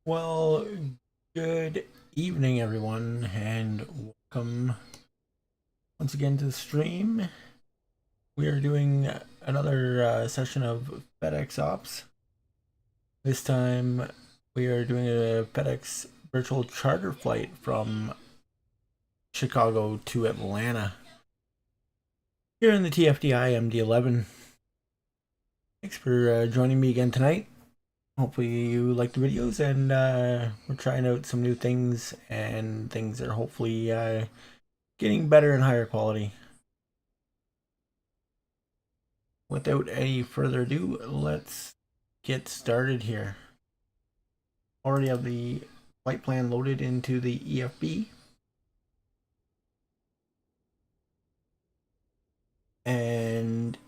Well, good evening, everyone, and welcome once again to the stream. We are doing another session of FedEx Ops. This time, we are doing a FedEx virtual charter flight from Chicago to Atlanta. Here in the TFDI MD-11. Thanks for joining me again tonight. Hopefully you like the videos, and we're trying out some new things, and things are hopefully getting better and higher quality. Without any further ado, let's get started here. Already have the flight plan loaded into the EFB. And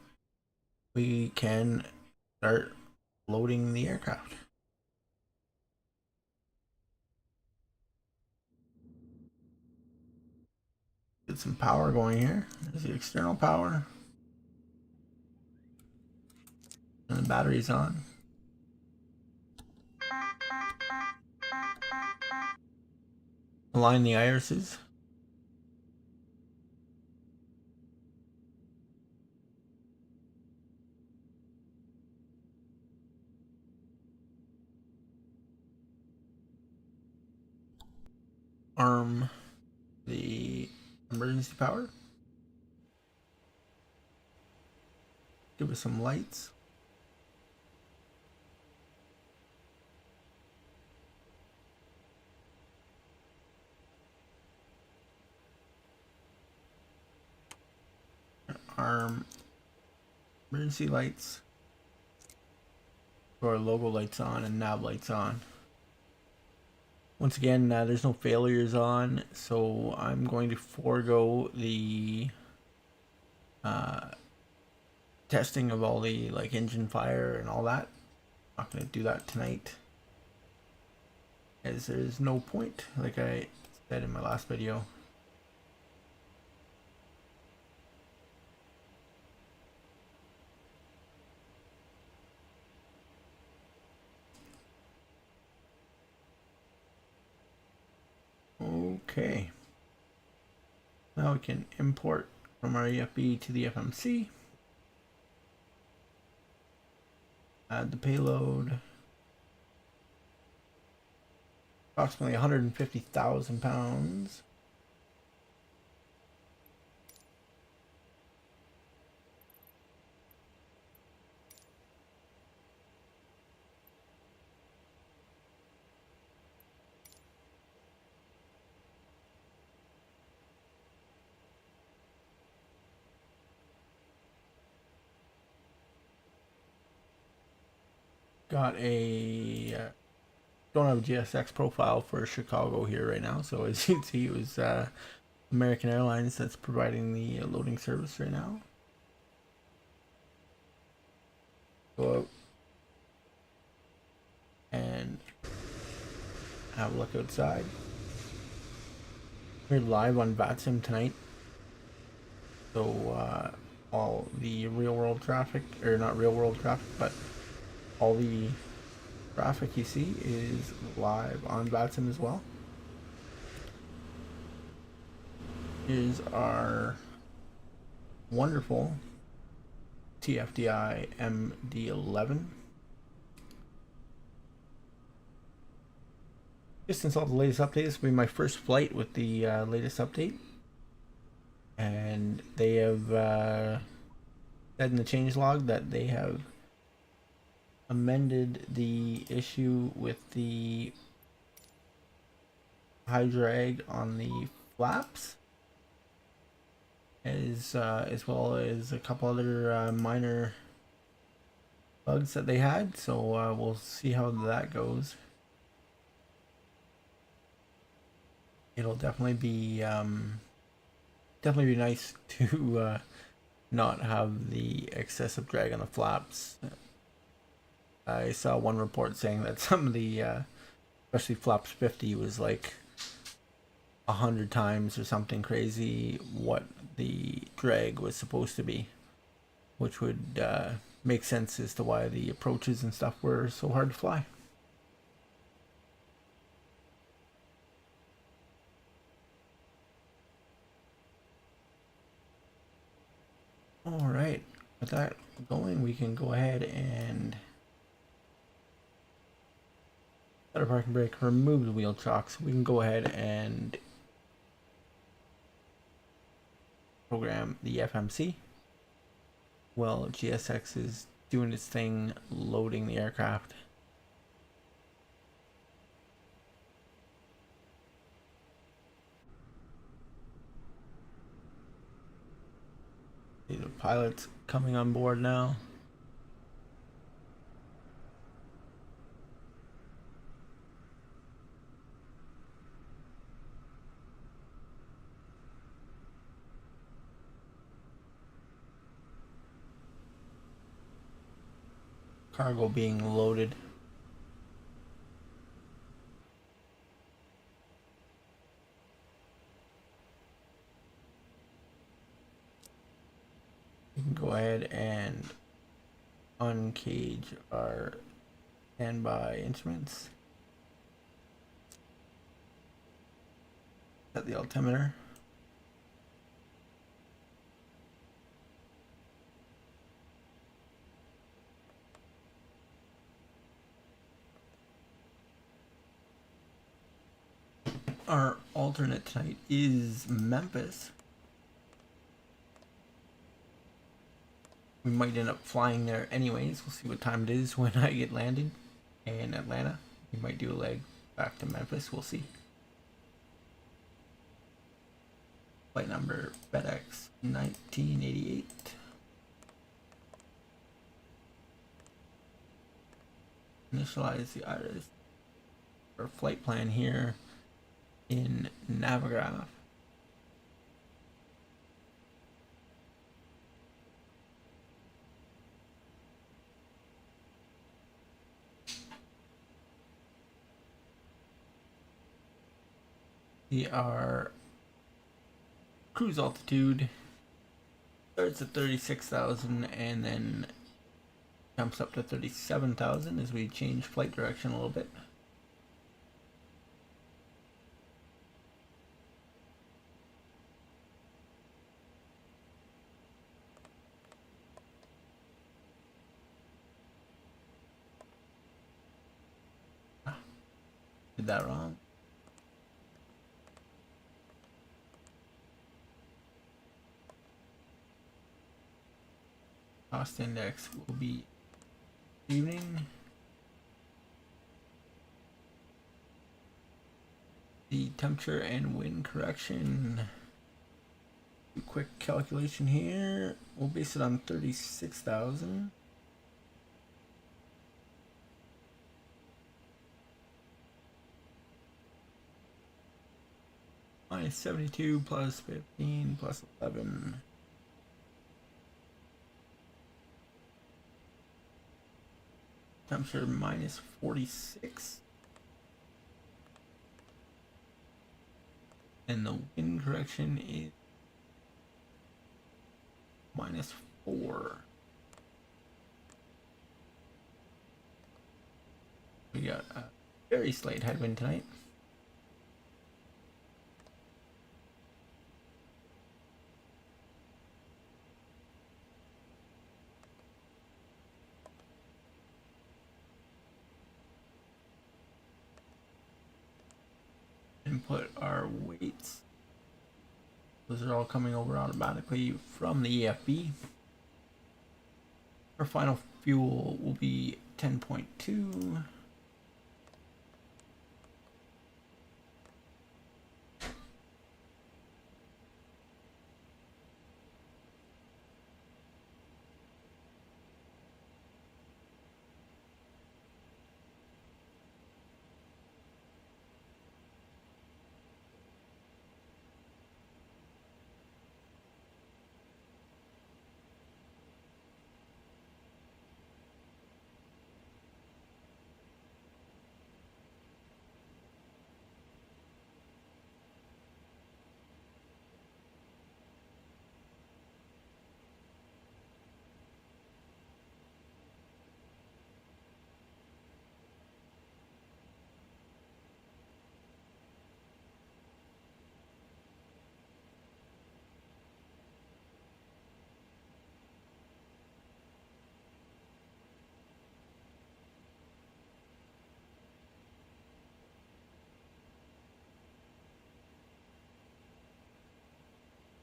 we can start loading the aircraft. Get some power going here. There's the external power. And the battery's on. Align the irises. Arm the emergency power. Give us some lights. Arm emergency lights. Our logo lights on and nav lights on. Once again, there's no failures on, so I'm going to forego the testing of all the engine fire and all that. Not going to do that tonight, as there's no point, like I said in my last video. Okay, now we can import from our EFB to the FMC. Add the payload. Approximately 150,000 pounds. Got a don't have a GSX profile for Chicago here right now, so as you can see, it was American Airlines that's providing the loading service right now. go out and have a look outside. We're live on Vatsim tonight, so all the real world traffic, or not real world traffic, but all the traffic you see is live on Vatsim as well. Here's our wonderful TFDI MD-11. Just installed the latest update. This will be my first flight with the latest update. And they have said in the changelog that they have amended the issue with the high drag on the flaps, as well as a couple other minor bugs that they had. So we'll see how that goes. It'll definitely be nice to not have the excessive drag on the flaps. I saw one report saying that some of the especially flaps 50 was like 100 times or something crazy what the drag was supposed to be, which would make sense as to why the approaches and stuff were so hard to fly. All right, with that going, we can go ahead and set a parking brake, remove the wheel chocks. We can go ahead and program the FMC. Well, GSX is doing its thing, loading the aircraft. The pilot's coming on board now. Cargo being loaded. We can go ahead and uncage our standby instruments. Set the altimeter. Our alternate tonight is Memphis. We might end up flying there anyways. We'll see what time it is when I get landed in Atlanta. We might do a leg back to Memphis. We'll see. Flight number FedEx 1988. Initialize the ILS or flight plan here in Navigraph. Our cruise altitude starts at 36,000 and then jumps up to 37,000 as we change flight direction a little bit. Did that wrong. Cost index will be evening. The temperature and wind correction. Quick calculation here. We'll base it on 36,000. Minus 72 plus 15 plus 11. temperature minus 46. And the wind correction is minus 4. We got a very slight headwind tonight. Input our weights. Those are all coming over automatically from the EFB. Our final fuel will be 10.2.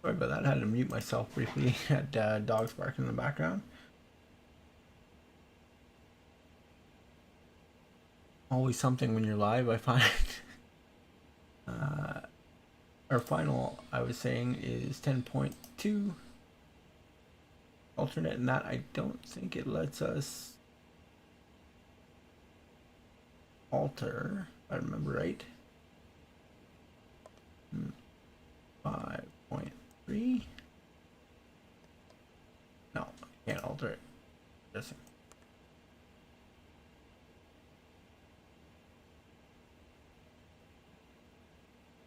Sorry about that. I had to mute myself briefly. Had dogs barking in the background. Always something when you're live, I find. Our final, I was saying, is 10.2. Alternate in that, I don't think it lets us alter, if I remember right. 5.3. No, I can't alter it. Just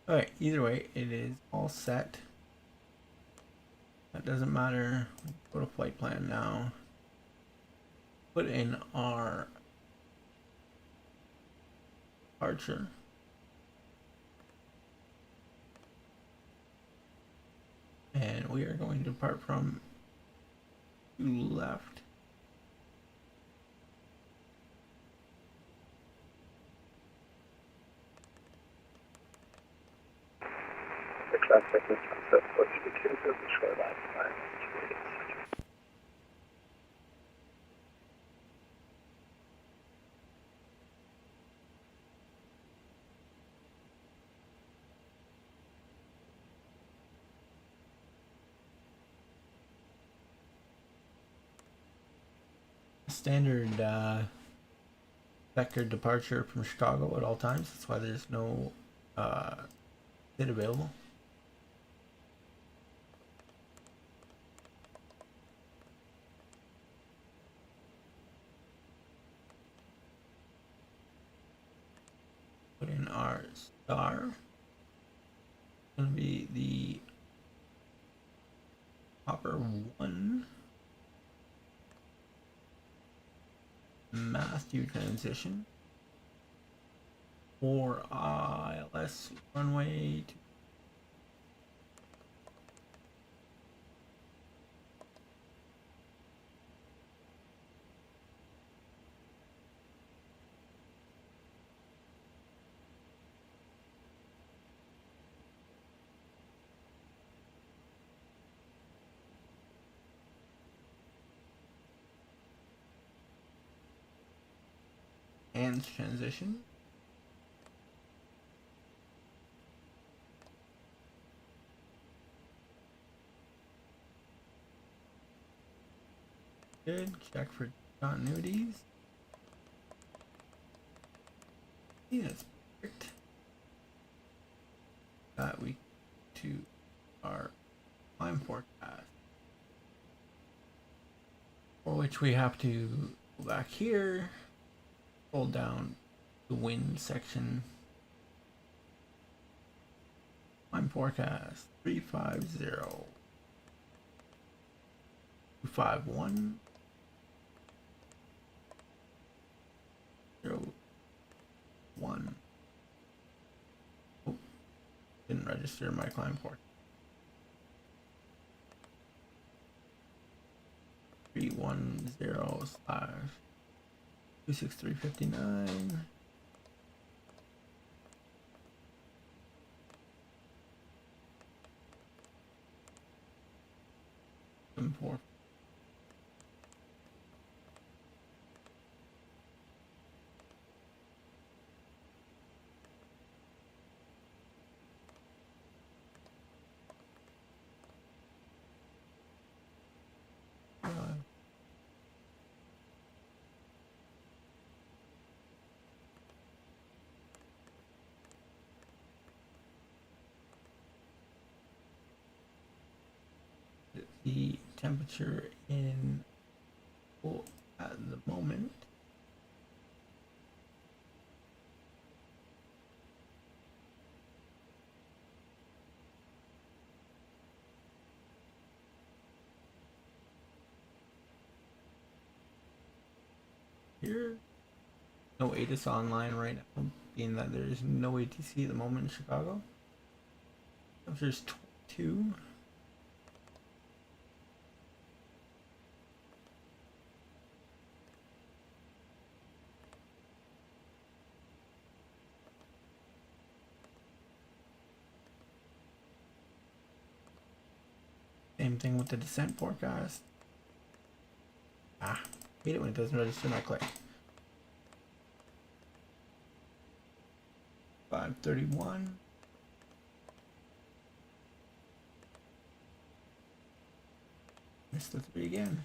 alright, either way, it is all set. That doesn't matter. Go to flight plan now. Put in our departure. And we are going to depart from left. The traffic is sunset, let's be careful of the shoreline. Standard vector departure from Chicago at all times. That's why there's no SID available. Put in our star. It's going to be the Hopper 1 Matthew transition for ILS runway 2. And transition. Good. Check for continuities. Yeah, that's perfect. That we to our climb forecast, for which we have to go back here scroll down the wind section. Climb forecast 350 251 01. Oh, didn't register my climb forecast. 310/26359. Four. The temperature in at the moment here, no ATIS online right now, being that there is no ATC at the moment in Chicago. Temperature's 22. Same thing with the descent forecast. Hate it when it doesn't register my click. 531. Missed the 3 again.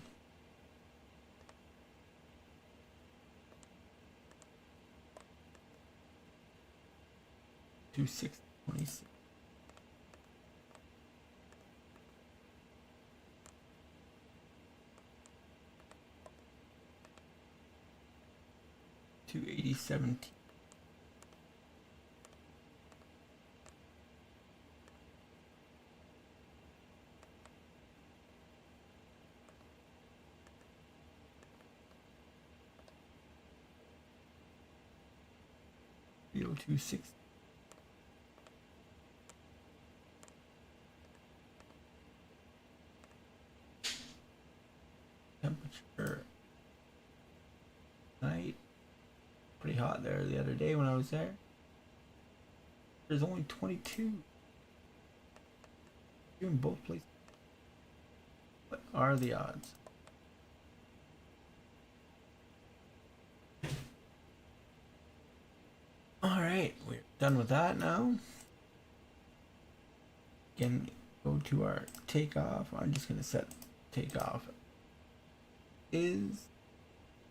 Two 626. 280.17. .260. Temperature night. Pretty hot there the other day when I was there. There's only 22. In both places. What are the odds? Alright, we're done with that now. Again, go to our takeoff. I'm just going to set takeoff is.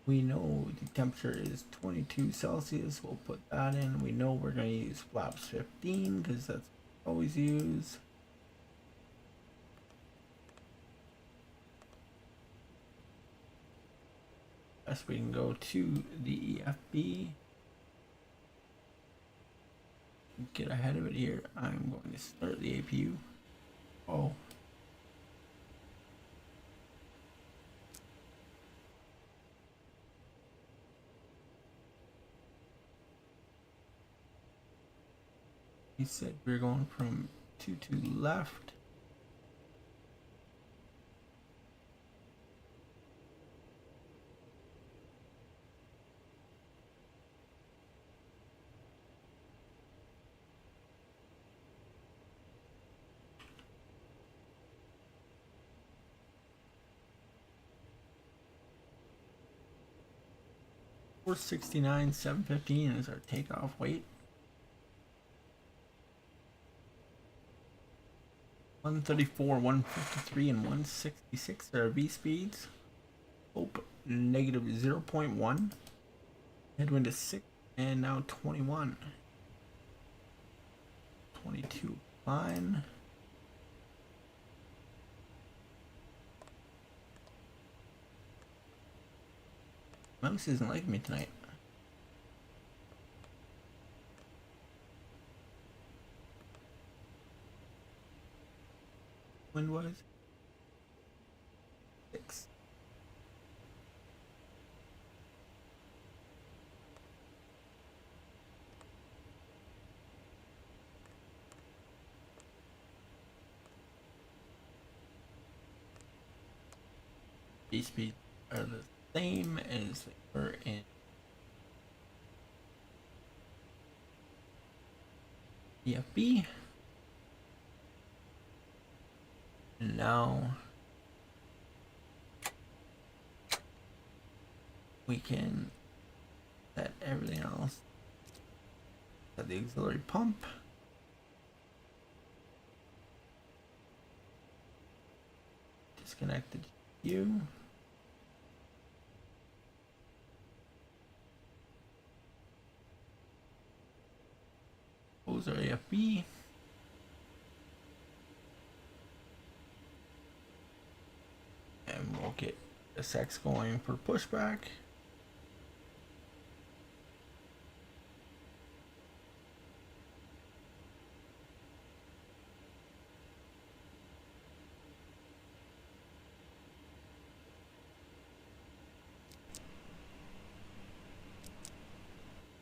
We know the temperature is 22 Celsius. We'll put that in. We know we're going to use flaps 15 because that's what we always use. Best we can go to the EFB. Get ahead of it here. I'm going to start the APU. Oh. He said we're going from 2 to left. $469,715 is our takeoff weight. 134, 153, and 166 are our V speeds. Hope negative 0.1. Headwind is 6, and now 21. 22 fine. Mouse isn't liking me tonight. wind was. 6. These speeds are the same as they were in TFB. And now we can set everything else. Set the auxiliary pump. Disconnect the GPU. Close our AFB. And we'll get SX going for pushback.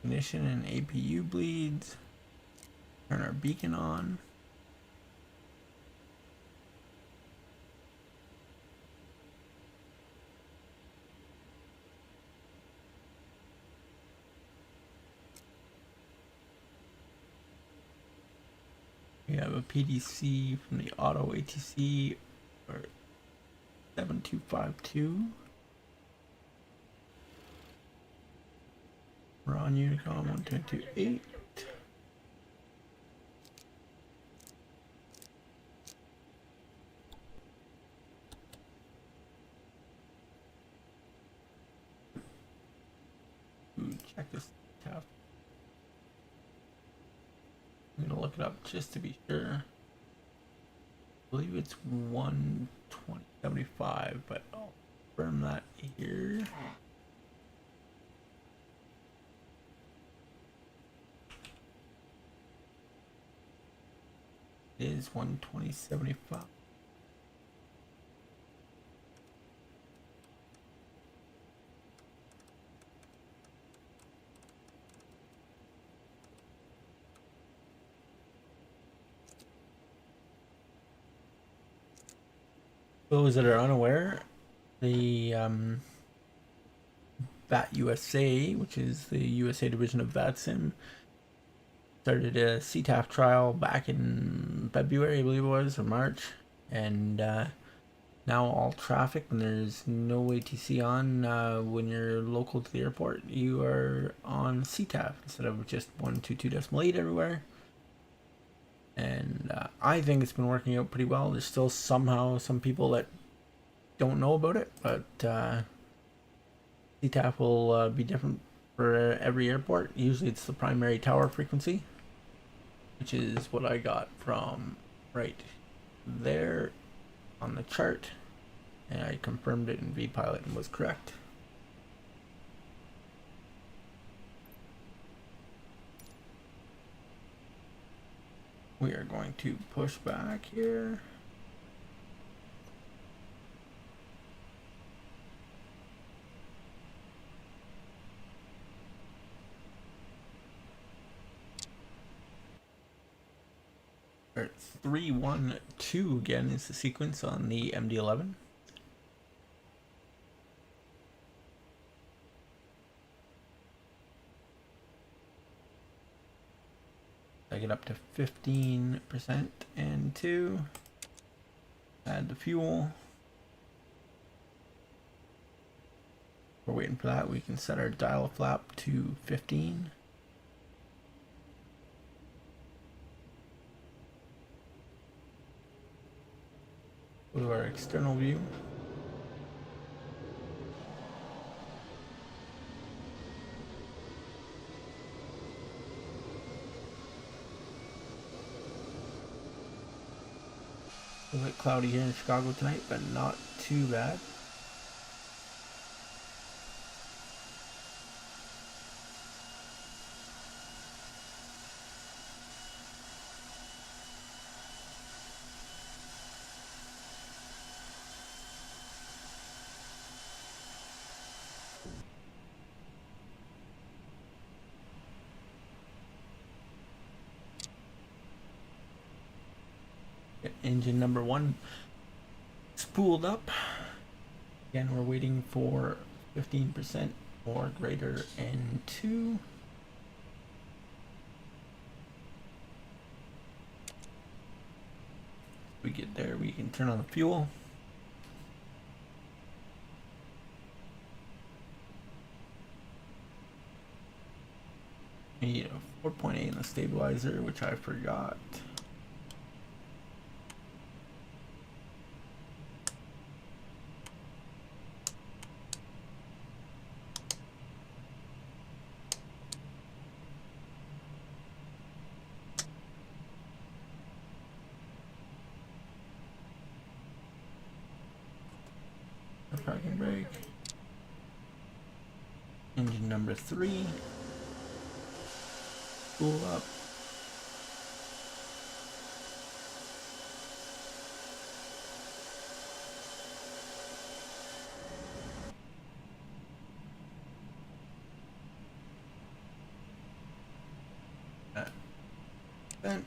Ignition and APU bleeds. Turn our beacon on. We have a PDC from the auto ATC or 7252. We're on Unicom 1228. Check this tab. I'm gonna look it up just to be sure. I believe it's 120.75, but I'll confirm that here. It is 120.75. Those that are unaware, the VAT USA, which is the USA division of Vatsim, started a CTAF trial back in February, I believe it was, or March, and now all traffic, when there's no ATC on, when you're local to the airport, you are on CTAF instead of just 122.8 everywhere. And I think it's been working out pretty well. There's still somehow some people that don't know about it, but CTAF will be different for every airport. Usually it's the primary tower frequency, which is what I got from right there on the chart, and I confirmed it in vPilot and was correct. We are going to push back here. Or 3-1-2 again is the sequence on the MD-11. I get up to 15% and 2. Add the fuel. We're waiting for that. We can set our dial flap to 15. Go to our external view. A little bit cloudy here in Chicago tonight, but not too bad. Engine number 1 spooled up. Again, we're waiting for 15% or greater N2. We get there, we can turn on the fuel. Need a 4.8 in the stabilizer, which I forgot. Parking brake. Engine number 3. Spool up. Vent.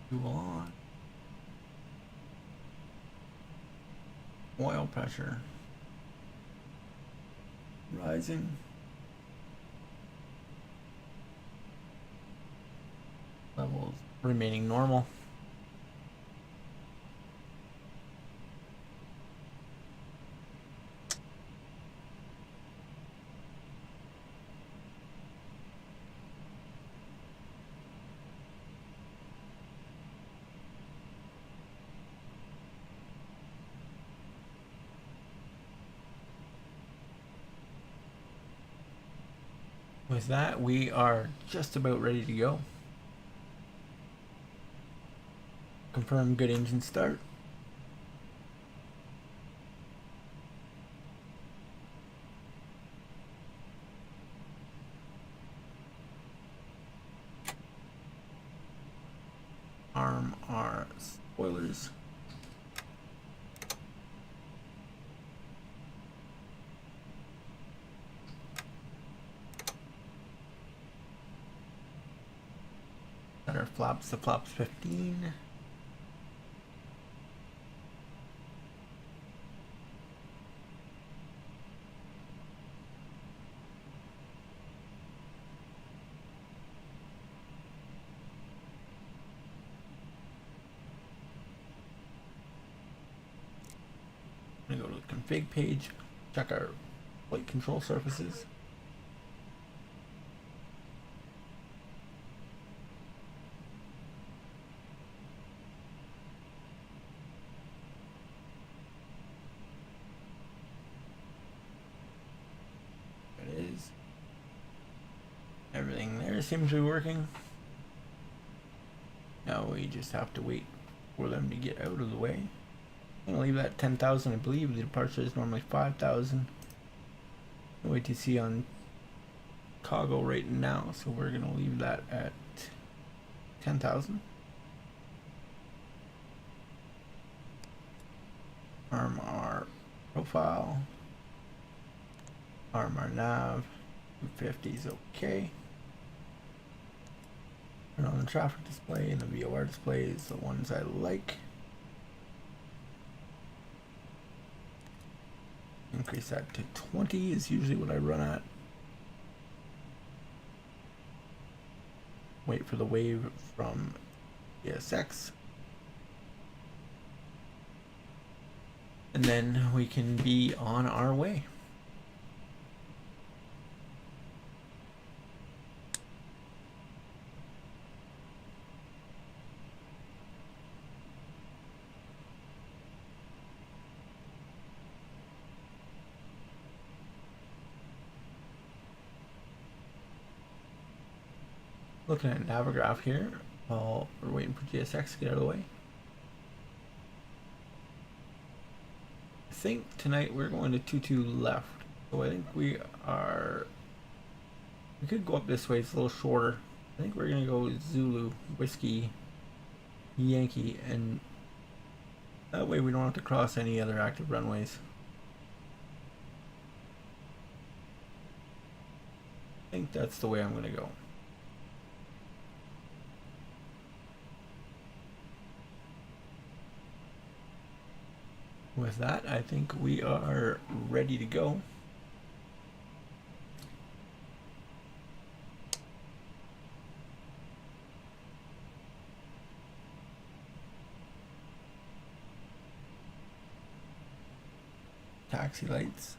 Fuel on. Oil pressure rising. Levels remaining normal. With that, we are just about ready to go. Confirm good engine start. Arm our spoilers. Set our flaps to flaps 15. I'm gonna go to the config page, check our flight control surfaces. It is. Everything there seems to be working. Now we just have to wait for them to get out of the way. I'm gonna leave that 10,000. I believe the departure is normally 5,000. Wait to see on cargo right now, so we're gonna leave that at 10,000. Arm our profile. Arm our nav. 250 is okay. Turn on the traffic display, and the VOR display is the ones I like. Increase that to 20 is usually what I run at. Wait for the wave from ESX. And then we can be on our way. Looking at Navigraph here while we're waiting for GSX to get out of the way. I think tonight we're going to 22 left, so I think we could go up this way. It's a little shorter. I think we're gonna go Zulu Whiskey Yankee, and that way we don't have to cross any other active runways. I think that's the way I'm gonna go. with that, I think we are ready to go. Taxi lights.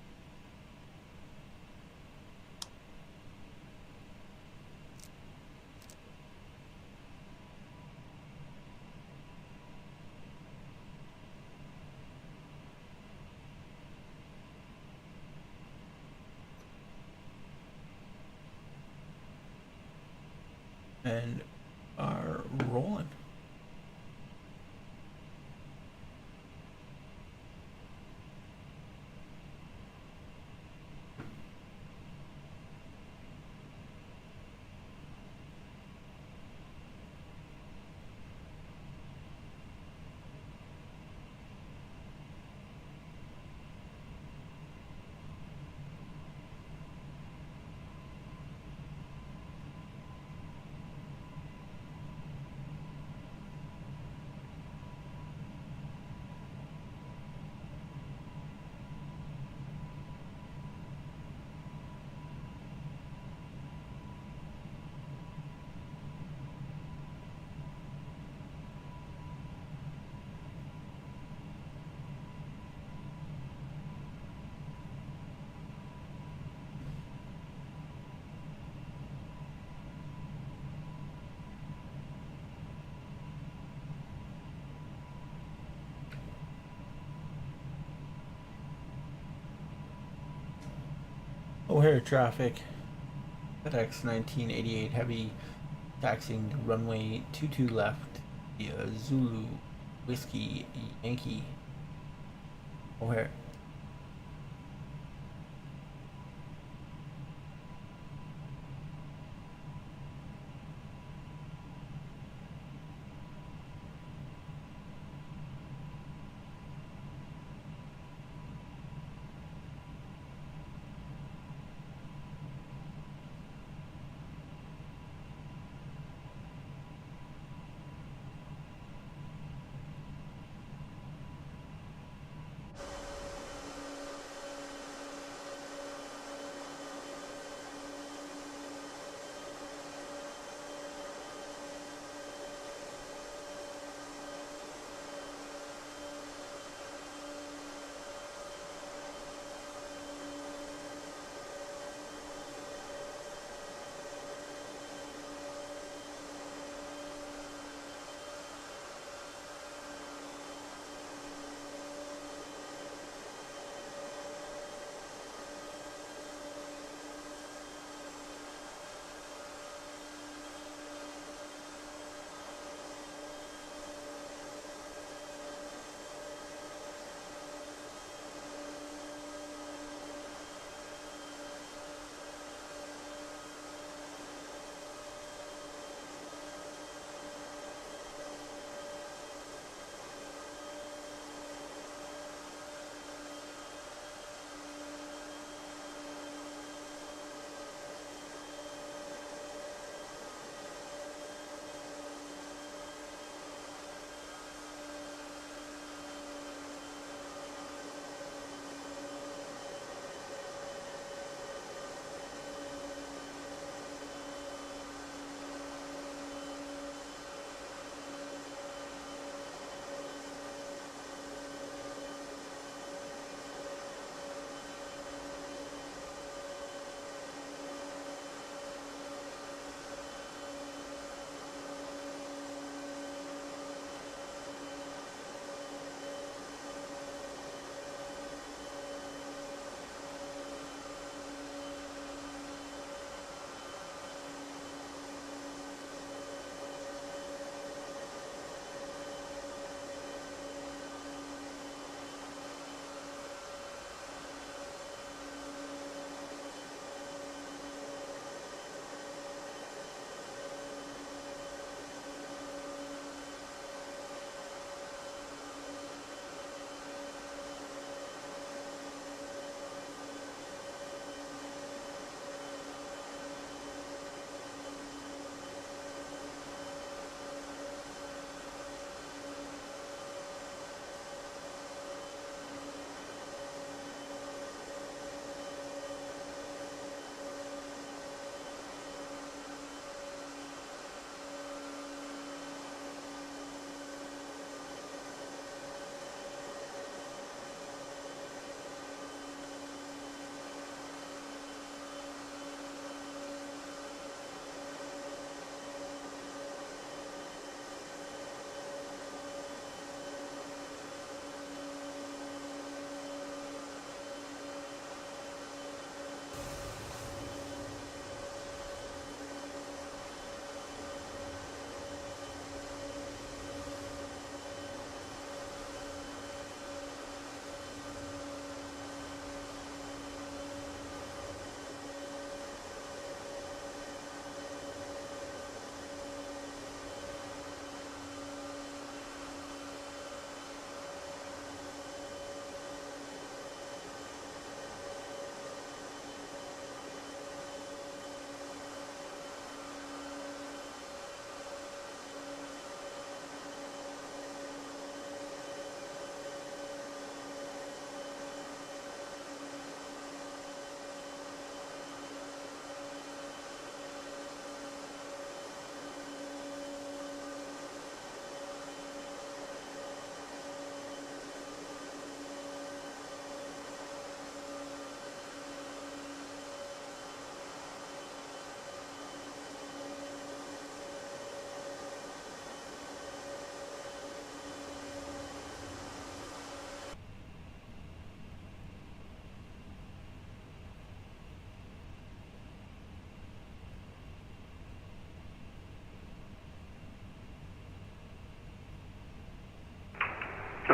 And are rolling. O'Hare traffic. FedEx 1988 heavy taxiing to runway 22 left via Zulu Whiskey Yankee. O'Hare.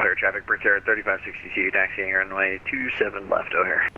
O'Hare traffic, Brickyard 3562, taxiing runway 27 left O'Hare.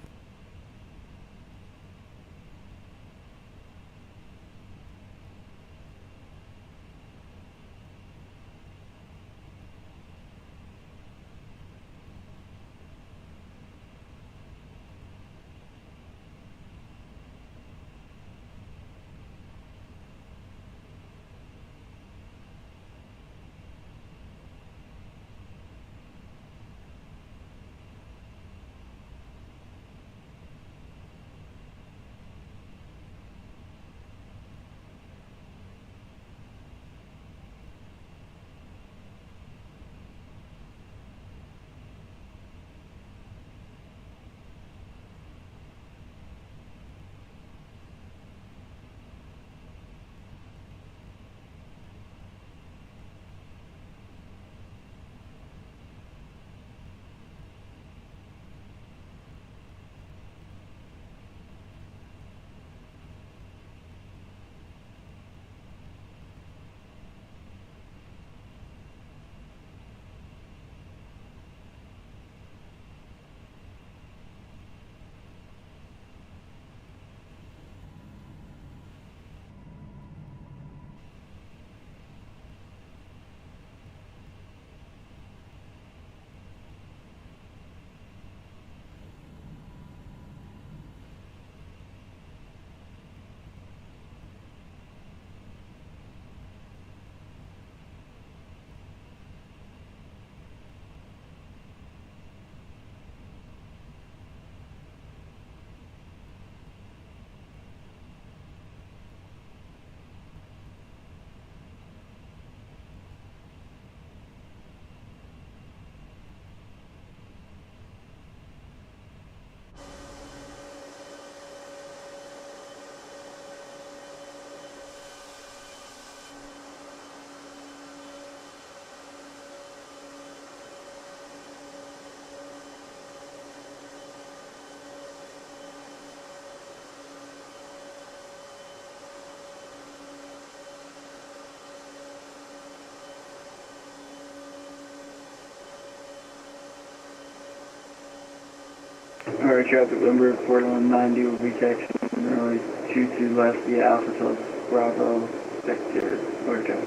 Alright, traffic number 4190 will be taxiing runway 22 left via Alpha Plus Bravo Vector Orca.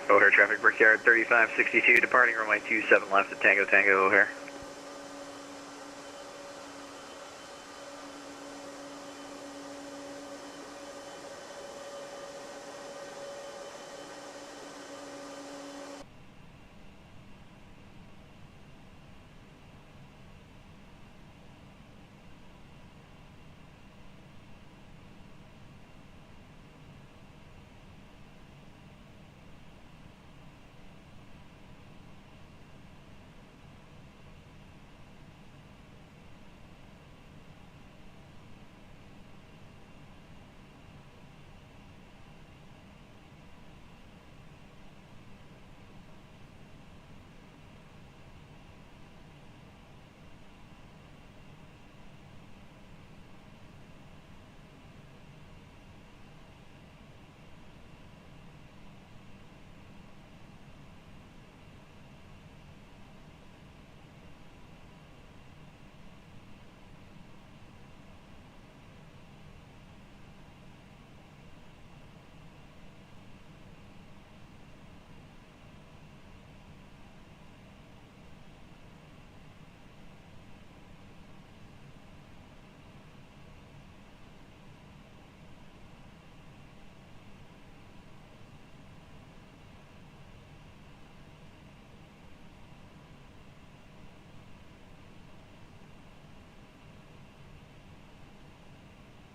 O'Hare traffic, Brickyard 3562, departing runway 27 left at Tango Tango O'Hare.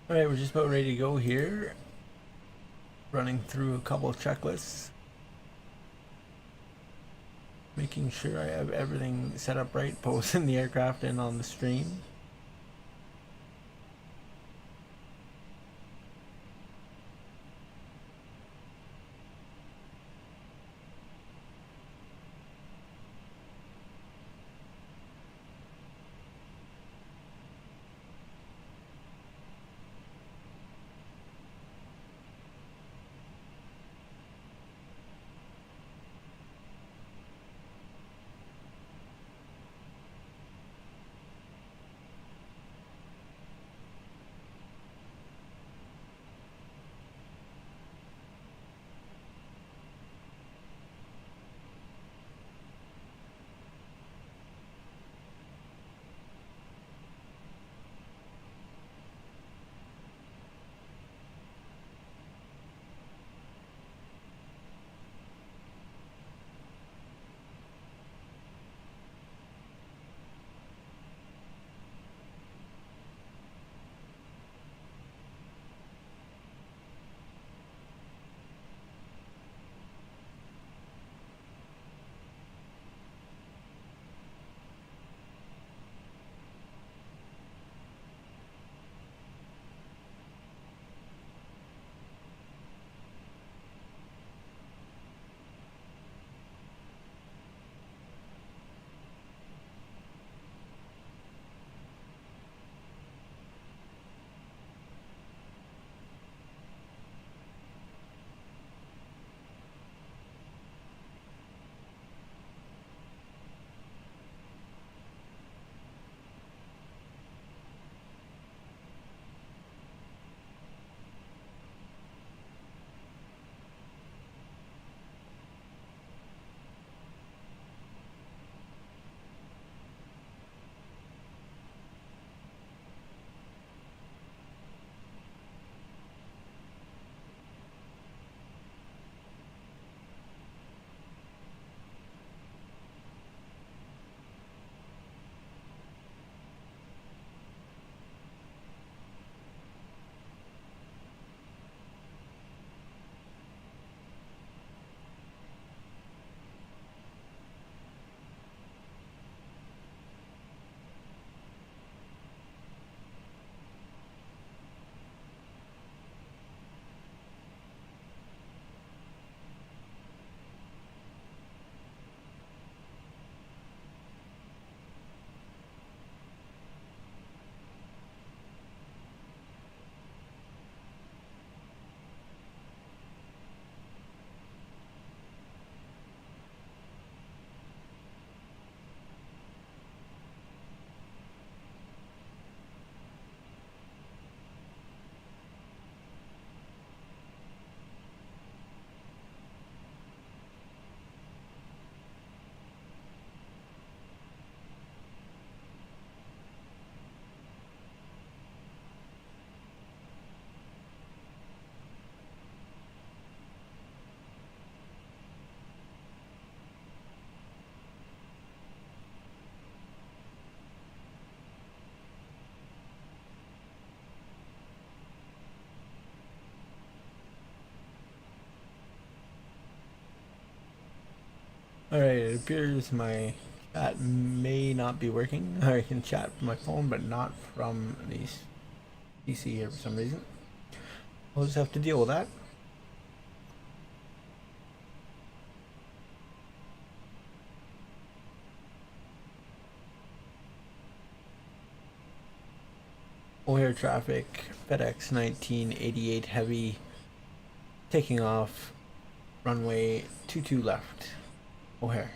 Alright, we're just about ready to go here. Running through a couple of checklists. Making sure I have everything set up right, posting the aircraft in on the stream. Alright, it appears my chat may not be working. I can chat from my phone, but not from the PC here for some reason. We'll just have to deal with that. O'Hare traffic, FedEx 1988 heavy, taking off, runway 22 left, O'Hare.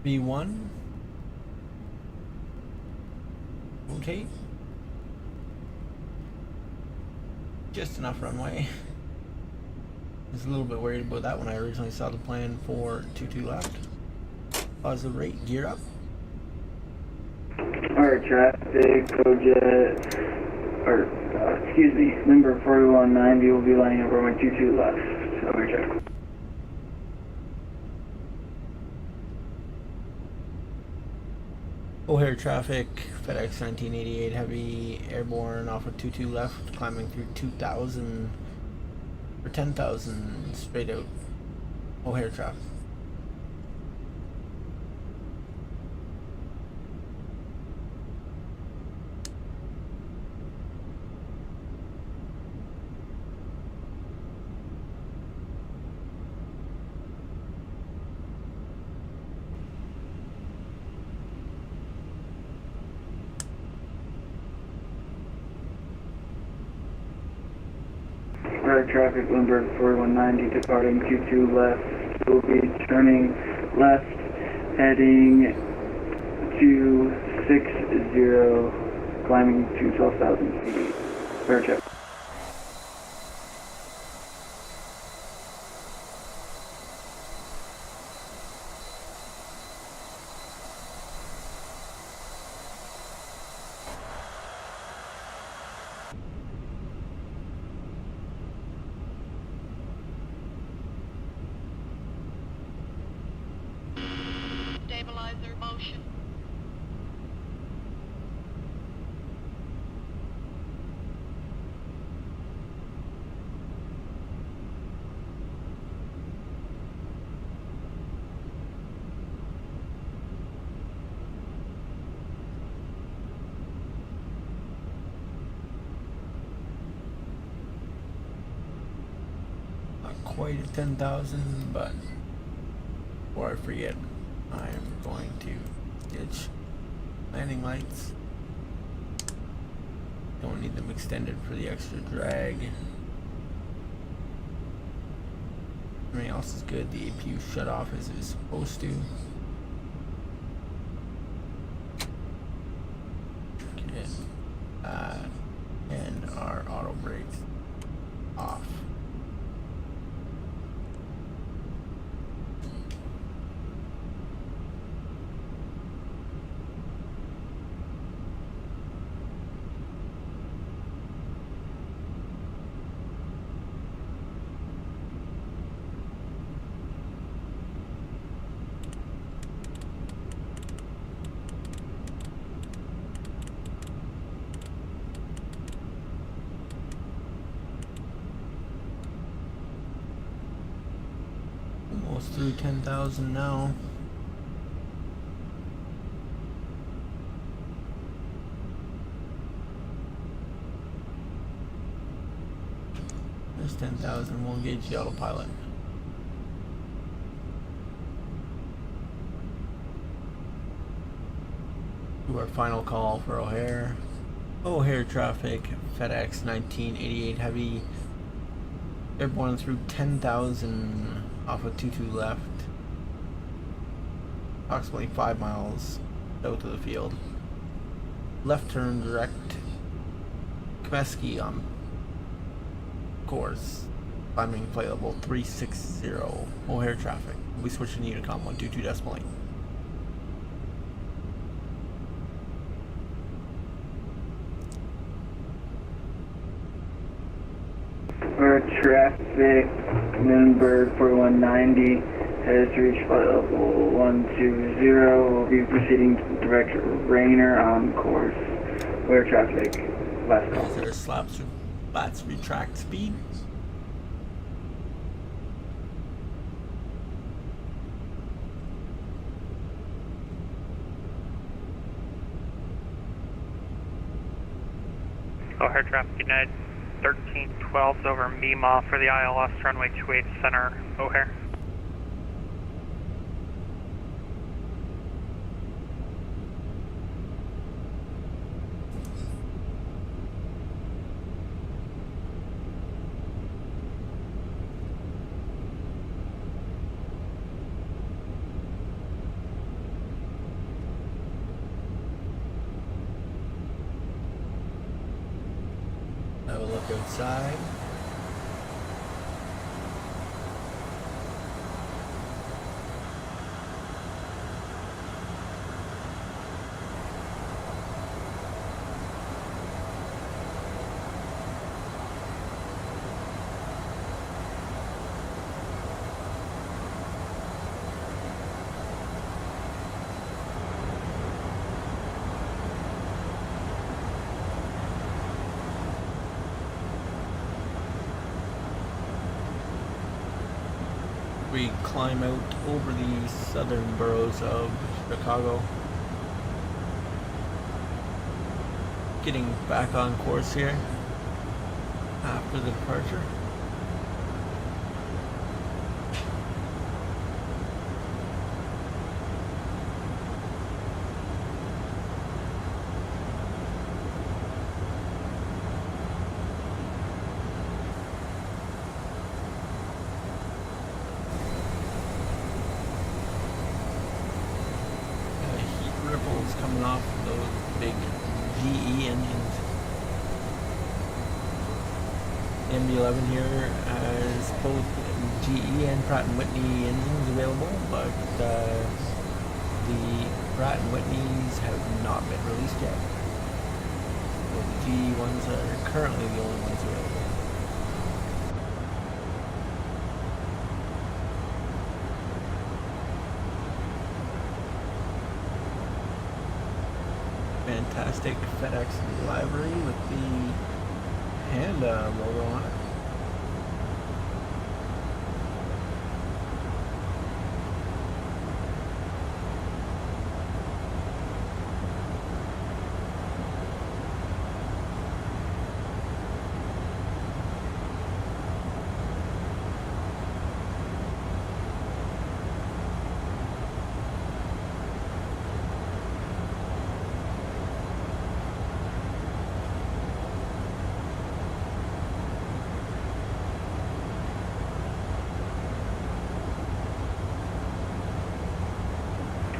B1, rotate, just enough runway. I was a little bit worried about that when I originally saw the plan for 22 left. Positive rate, gear up. Alright, traffic, Cojet, excuse me, number 4190 will be lining up runway 22 left. Over check. O'Hare traffic, FedEx 1988 heavy, airborne off of 22 left, climbing through 2,000 or 10,000 straight out. O'Hare traffic. Alright, traffic, Bloomberg 4190 departing 22 left. We'll be turning left, heading to 60, climbing to 12,000 feet. Fair check. Stabilizer motion. Not quite at 10,000, but before I forget, I am going to ditch landing lights. Don't need them extended for the extra drag. Everything else is good. The APU shut off as it was supposed to. Okay. And our auto brakes off. Almost through 10,000 now. There's 10,000. We'll engage the autopilot. Do our final call for O'Hare. O'Hare traffic, FedEx 1988 heavy. Airborne through 10,000 off of 22 left. Approximately 5 miles out of the field. Left turn direct. Komeski on course. Climbing flight level 360. O'Hare traffic. We'll be switching to Unicom 122.8. Our traffic, Nuremberg 4190, has reached flight level 120. We'll be proceeding to direct Rainer on course. Where traffic, last call. Is there slats retract speed? O'Hare traffic United 1312 over Mima for the ILS runway 28 center, O'Hare. Have a look outside. We climb out over the southern boroughs of Chicago. Getting back on course here after the departure. Ripples coming off those big GE engines. MD-11 here has both GE and Pratt & Whitney engines available, but the Pratt & Whitneys have not been released yet. So the GE ones are currently the only ones available. Fantastic FedEx livery with the Panda logo on it.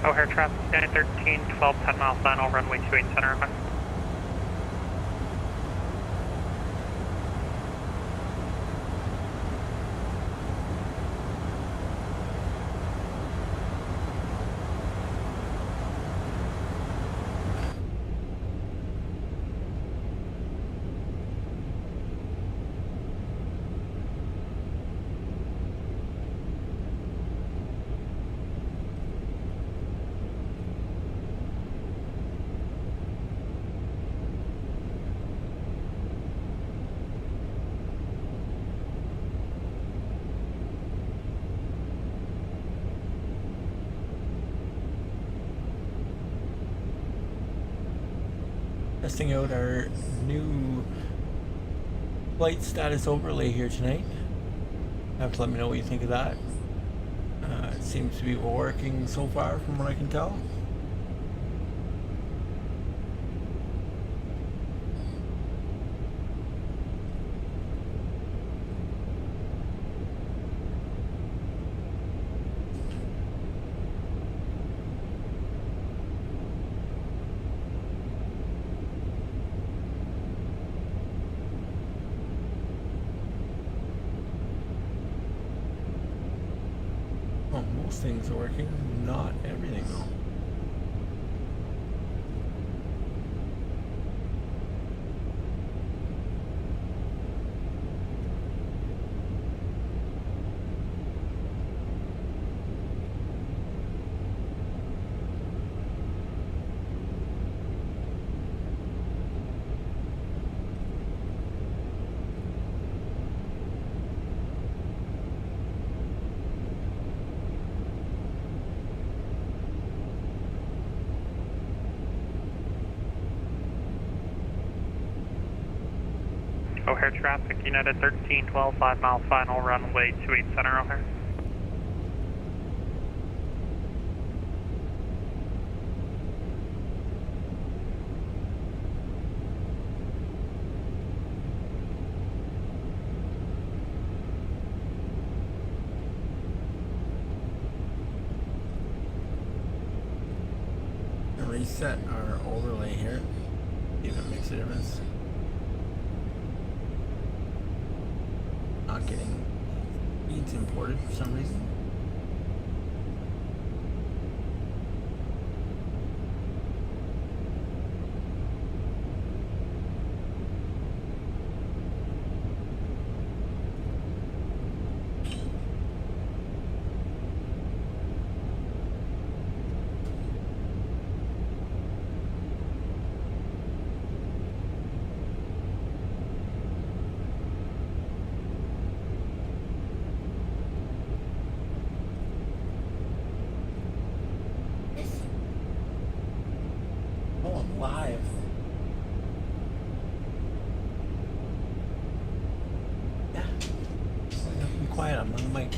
O'Hare traffic United 1312, 10 miles final, runway 28 center. Over. testing out our new flight status overlay here tonight. You have to let me know what you think of that. It seems to be working so far from what I can tell. Most things are working, not everything though. O'Hare traffic, United 1312, 5 mile final, runway 28 center, O'Hare. Reset our overlay here, see if it makes a difference. Not getting feeds imported for some reason. Live. Yeah. Be quiet, I'm on the mic.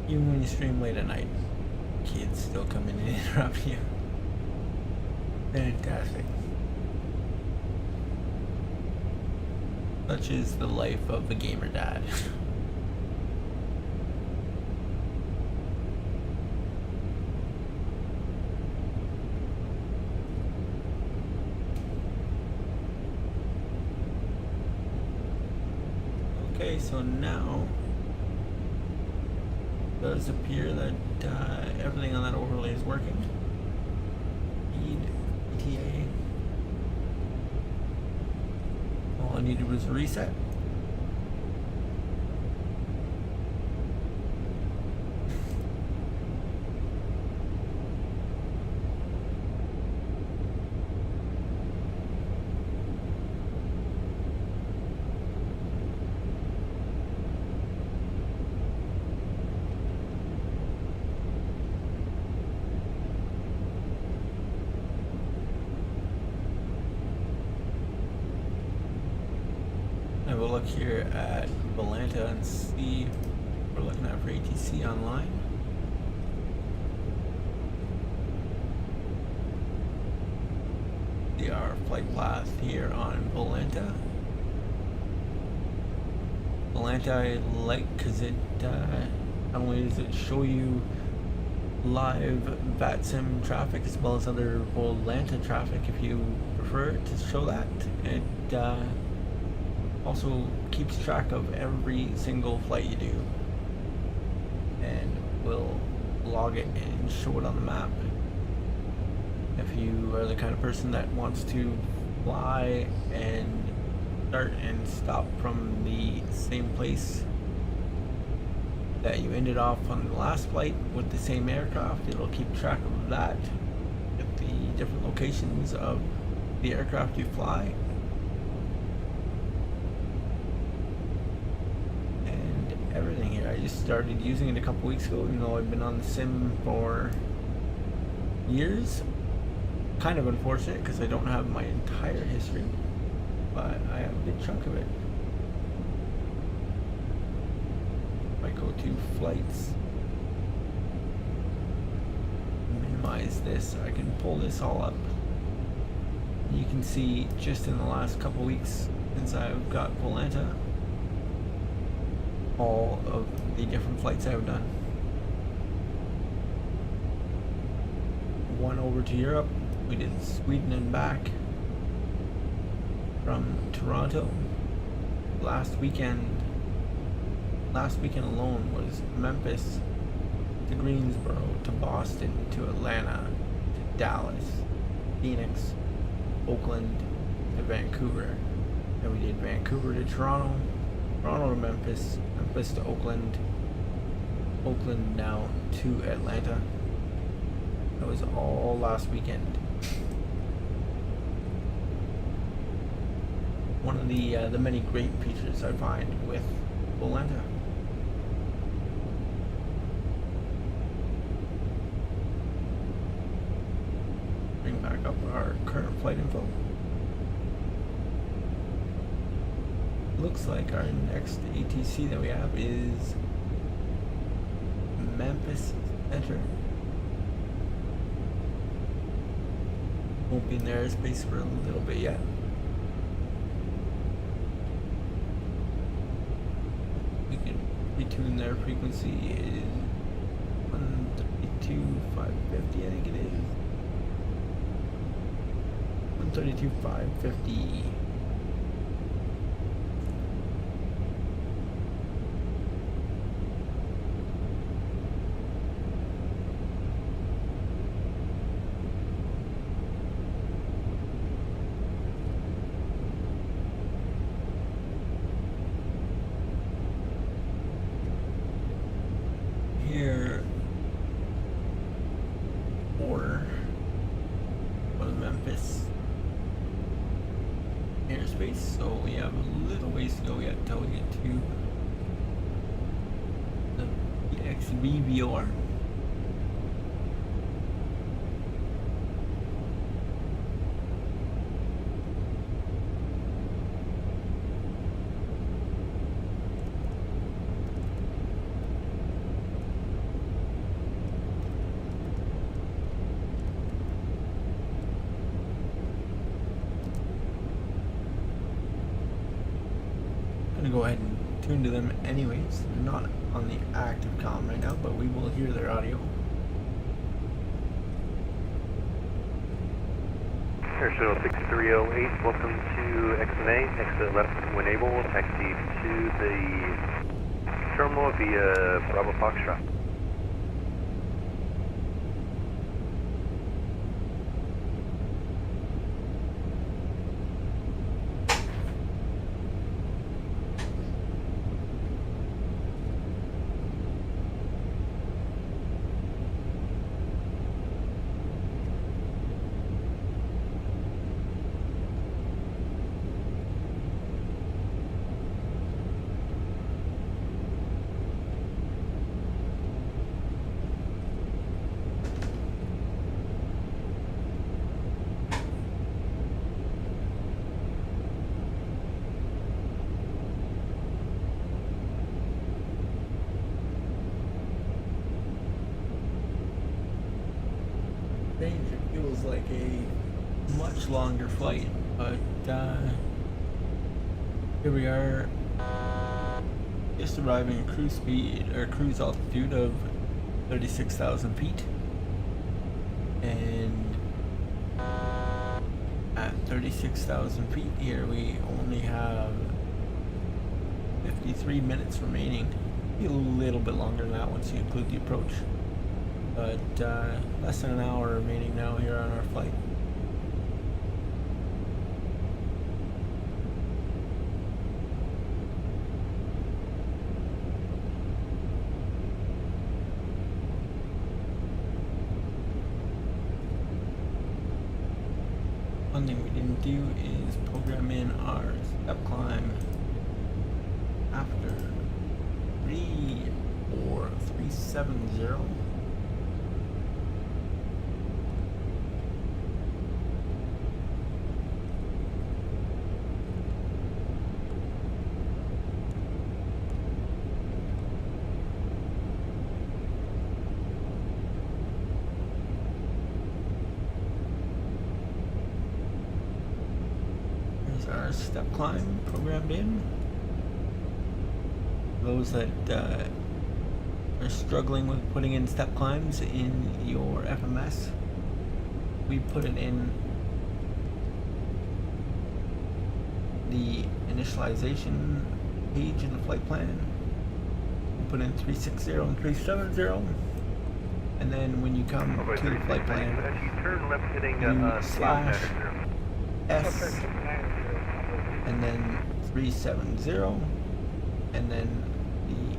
Even when you stream late at night, kids still come in and interrupt you. Fantastic. Such is the life of the gamer dad. Okay, so now it does appear that everything on that overlay is working. Speed, ETA. All I needed was a reset. We'll look here at Volanta and see what we're looking at for ATC online. See our flight path here on Volanta. Volanta I like because it not only does it show you live Vatsim traffic as well as other Volanta traffic if you prefer it to show that. It also keeps track of every single flight you do and will log it and show it on the map. If you are the kind of person that wants to fly and start and stop from the same place that you ended off on the last flight with the same aircraft. It'll keep track of that at the different locations of the aircraft you fly. And everything here. I just started using it a couple weeks ago, even though I've been on the sim for years. Kind of unfortunate because I don't have my entire history, but I have a good chunk of it. If I go to flights, minimize this, I can pull this all up. You can see just in the last couple weeks since I've got Polenta, all of the different flights I've done. One over to Europe. We did Sweden and back from Toronto. Last weekend alone was Memphis to Greensboro to Boston to Atlanta to Dallas, Phoenix, Oakland to Vancouver. Then we did Vancouver to Toronto, Toronto to Memphis, Memphis to Oakland, Oakland now to Atlanta. That was all last weekend. One of the many great features I find with Polenta. Bring back up our current flight info. Looks like our next ATC that we have is Memphis Center. Won't be in the airspace for a little bit yet. We can retune their frequency is 132,550, I think it is. 132,550. Here, order for the Memphis airspace, so we have a little ways to go yet until we get to the XVVR. Go ahead and tune to them anyways. They're not on the active comm right now, but we will hear their audio. Airshuttle 6308, welcome to XNA. Exit left when able. Taxi to the terminal via Bravo Foxtrot. Strange, it feels like a much longer flight, but here we are, just arriving at cruise speed or cruise altitude of 36,000 feet, and at 36,000 feet here we only have 53 minutes remaining. Be a little bit longer than that once you include the approach, but less than an hour remaining now here on our flight. One thing we didn't do is program in our step climb after 34370. Our step climb programmed in. Those that are struggling with putting in step climbs in your FMS, we put it in the initialization page in the flight plan. We put in 360 and 370, and then when you come to the flight plan, turn left heading you slash S and then 370, and then the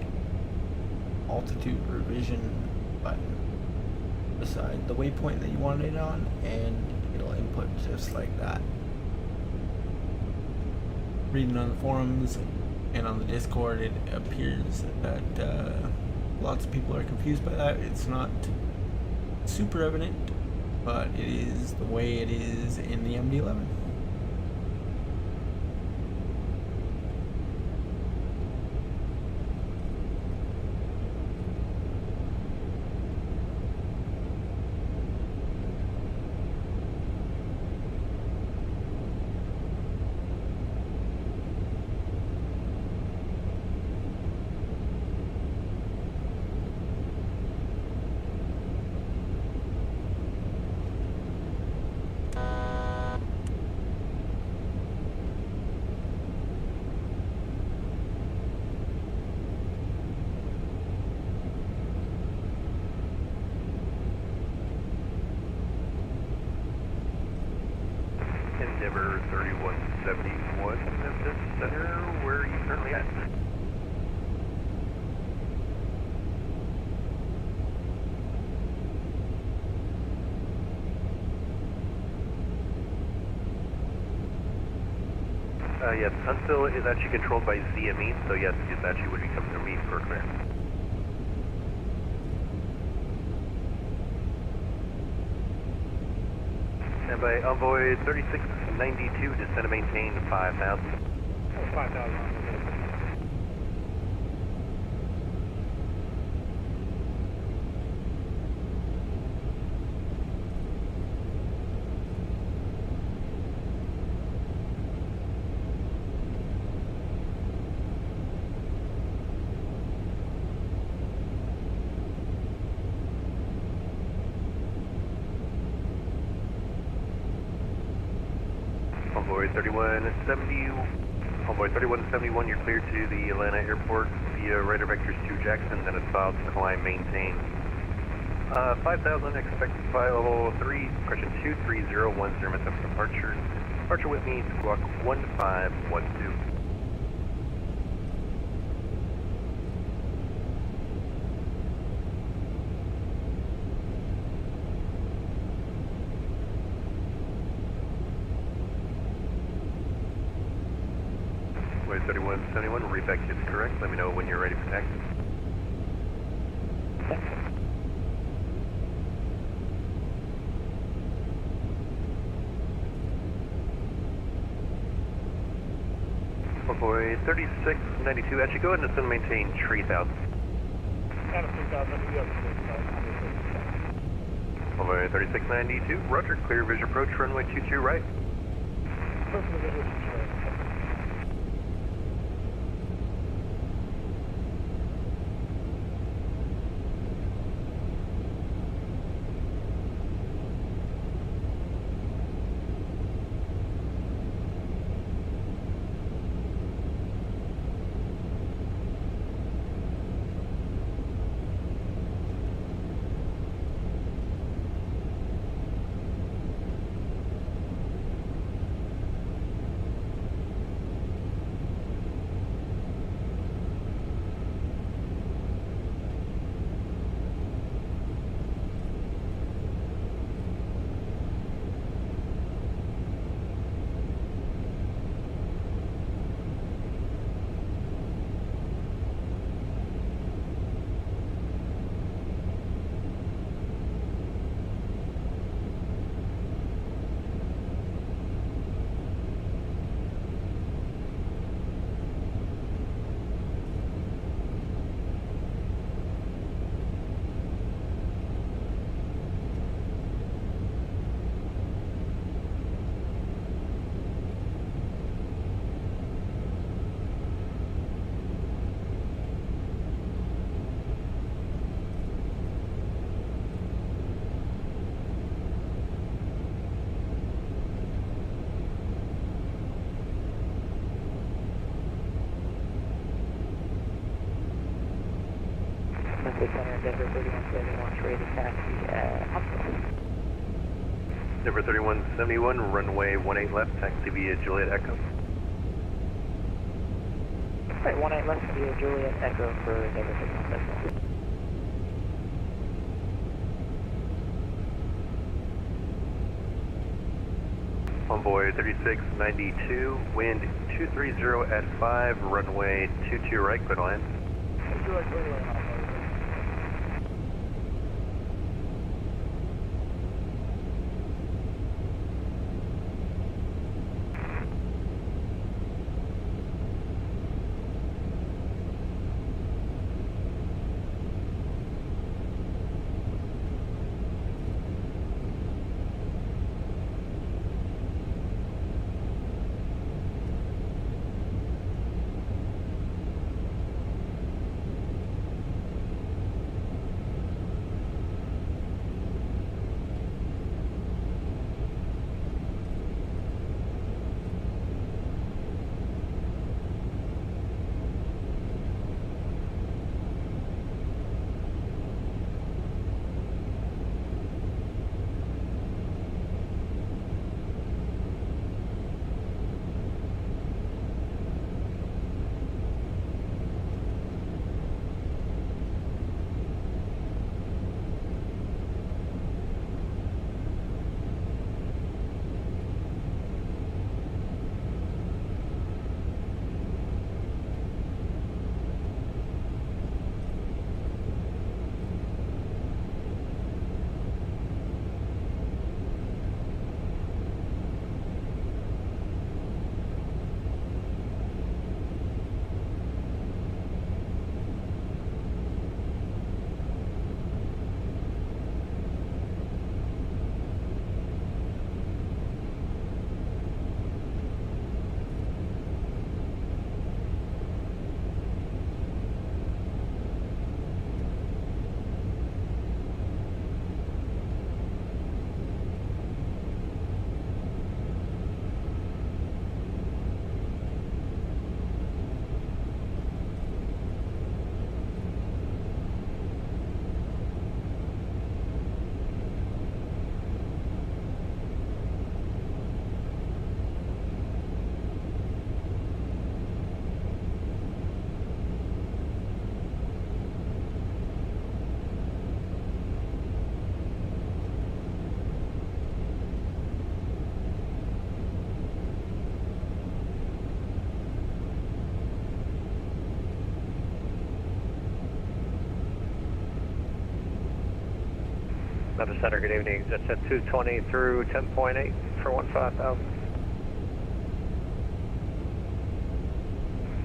altitude revision button beside the waypoint that you want it on, and it'll input just like that. Reading on the forums and on the Discord, it appears that lots of people are confused by that. It's not super evident, but it is the way it is in the MD-11. Endeavor 3171, Memphis Center, where are you currently at? Yes, Huntsville is actually controlled by ZME, so yes, it actually would be coming to me for clearance. And by Envoy 3692, descend to maintain 5,000. 5,000. Envoy 3171, you're cleared to the Atlanta airport via Raider Vectors 2 Jackson, then it's filed to climb maintain. 5,000, expect flight level 3, correction 23010, MSFS departure. Departure with me, squawk 1512. Way 3171, read back is correct. Let me know when you're ready for taxi. Boy 3692, actually go ahead and ascend maintain 3,000. Boy 3692, roger, clear visual approach, runway 22 right. Denver 3171 rated taxi at Huntsville. Denver 3171, runway 18 left, taxi via Juliet Echo. Right, 18 left via Juliet Echo for Denver 3171. Envoy 3692, wind 230 at 5, runway 22 right, clear to land. Memphis Center, good evening. That's at 220 through 10.8 for 15,000.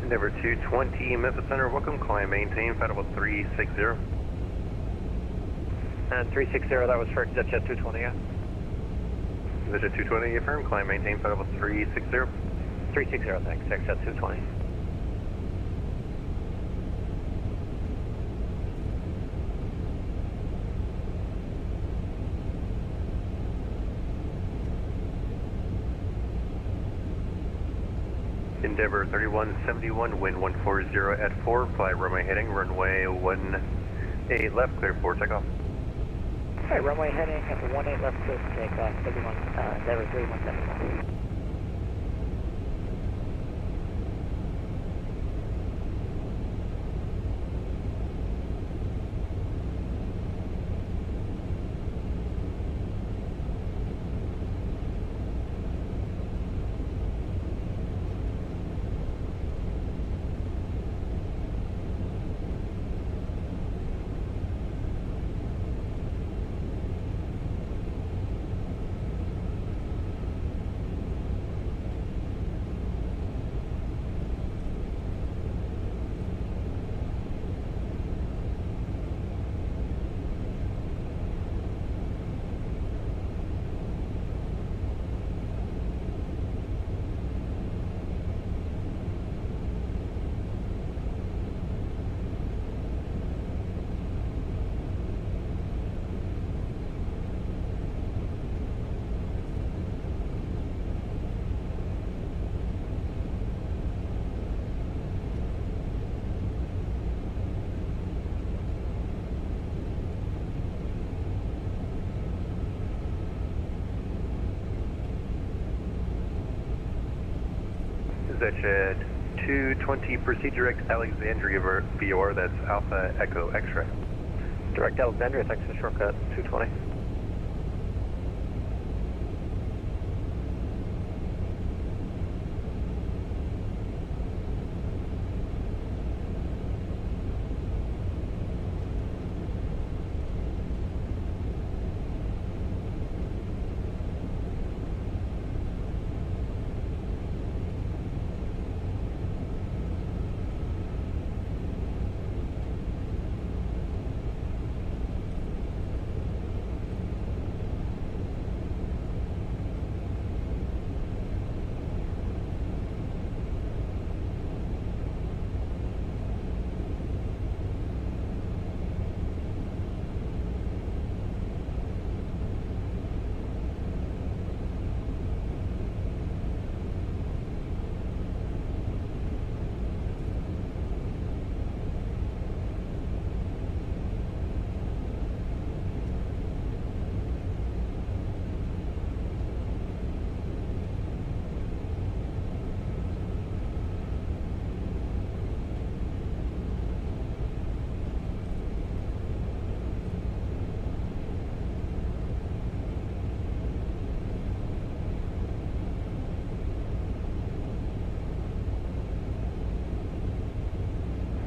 Denver 220, Memphis Center, welcome, climb, maintain, flight level 360. And 360, that was for Jet 220, yeah? Jet 220, affirm, climb, maintain, flight level 360. 360, thanks, Jet 220. Endeavor 3171, wind 140 at 4, fly runway heading, runway 18 left, clear for takeoff. Alright, runway heading at 18 left, clear for takeoff, Endeavor 3171. dispatch at 220, proceed direct Alexandria VOR, that's Alpha Echo X-ray. Direct Alexandria, thanks for shortcut 220.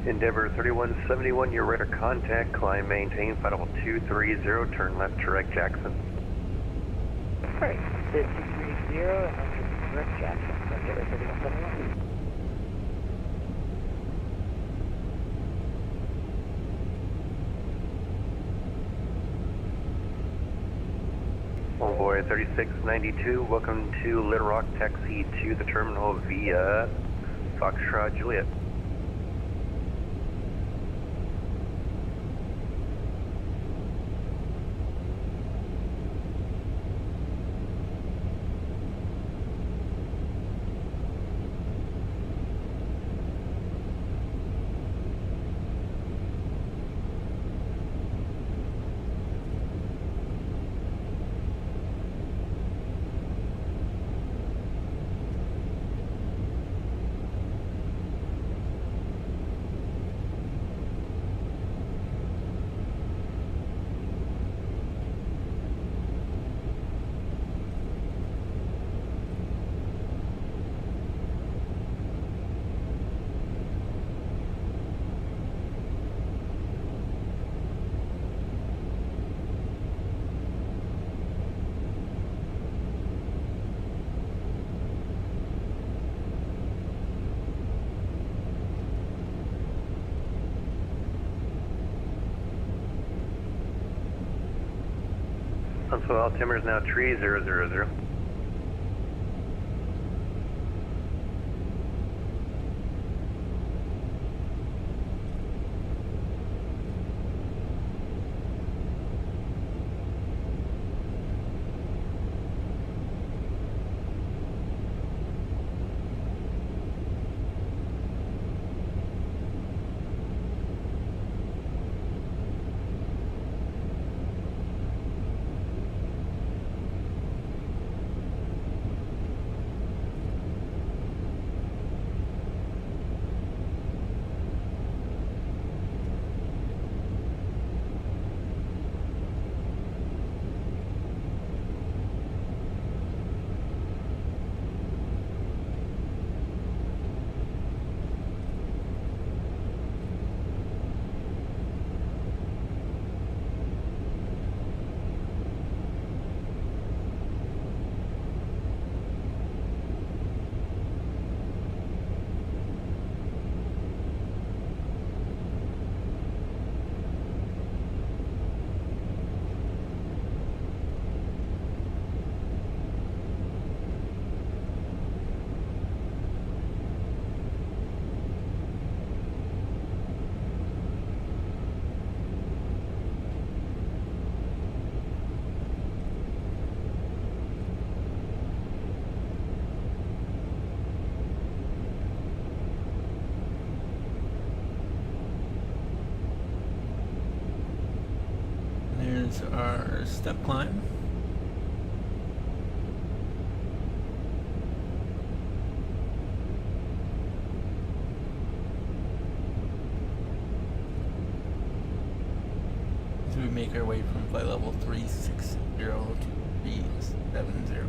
Endeavor 3171, your radar contact, climb maintain, flight level 230, turn left direct Jackson. Alright, 230 and then direct Jackson, Endeavor 3171. Envoy 3692, welcome to Little Rock, taxi to the terminal via Foxtrot Juliet. So altimeter is now 3000. There's our step climb. make our way from flight level 360 to 370.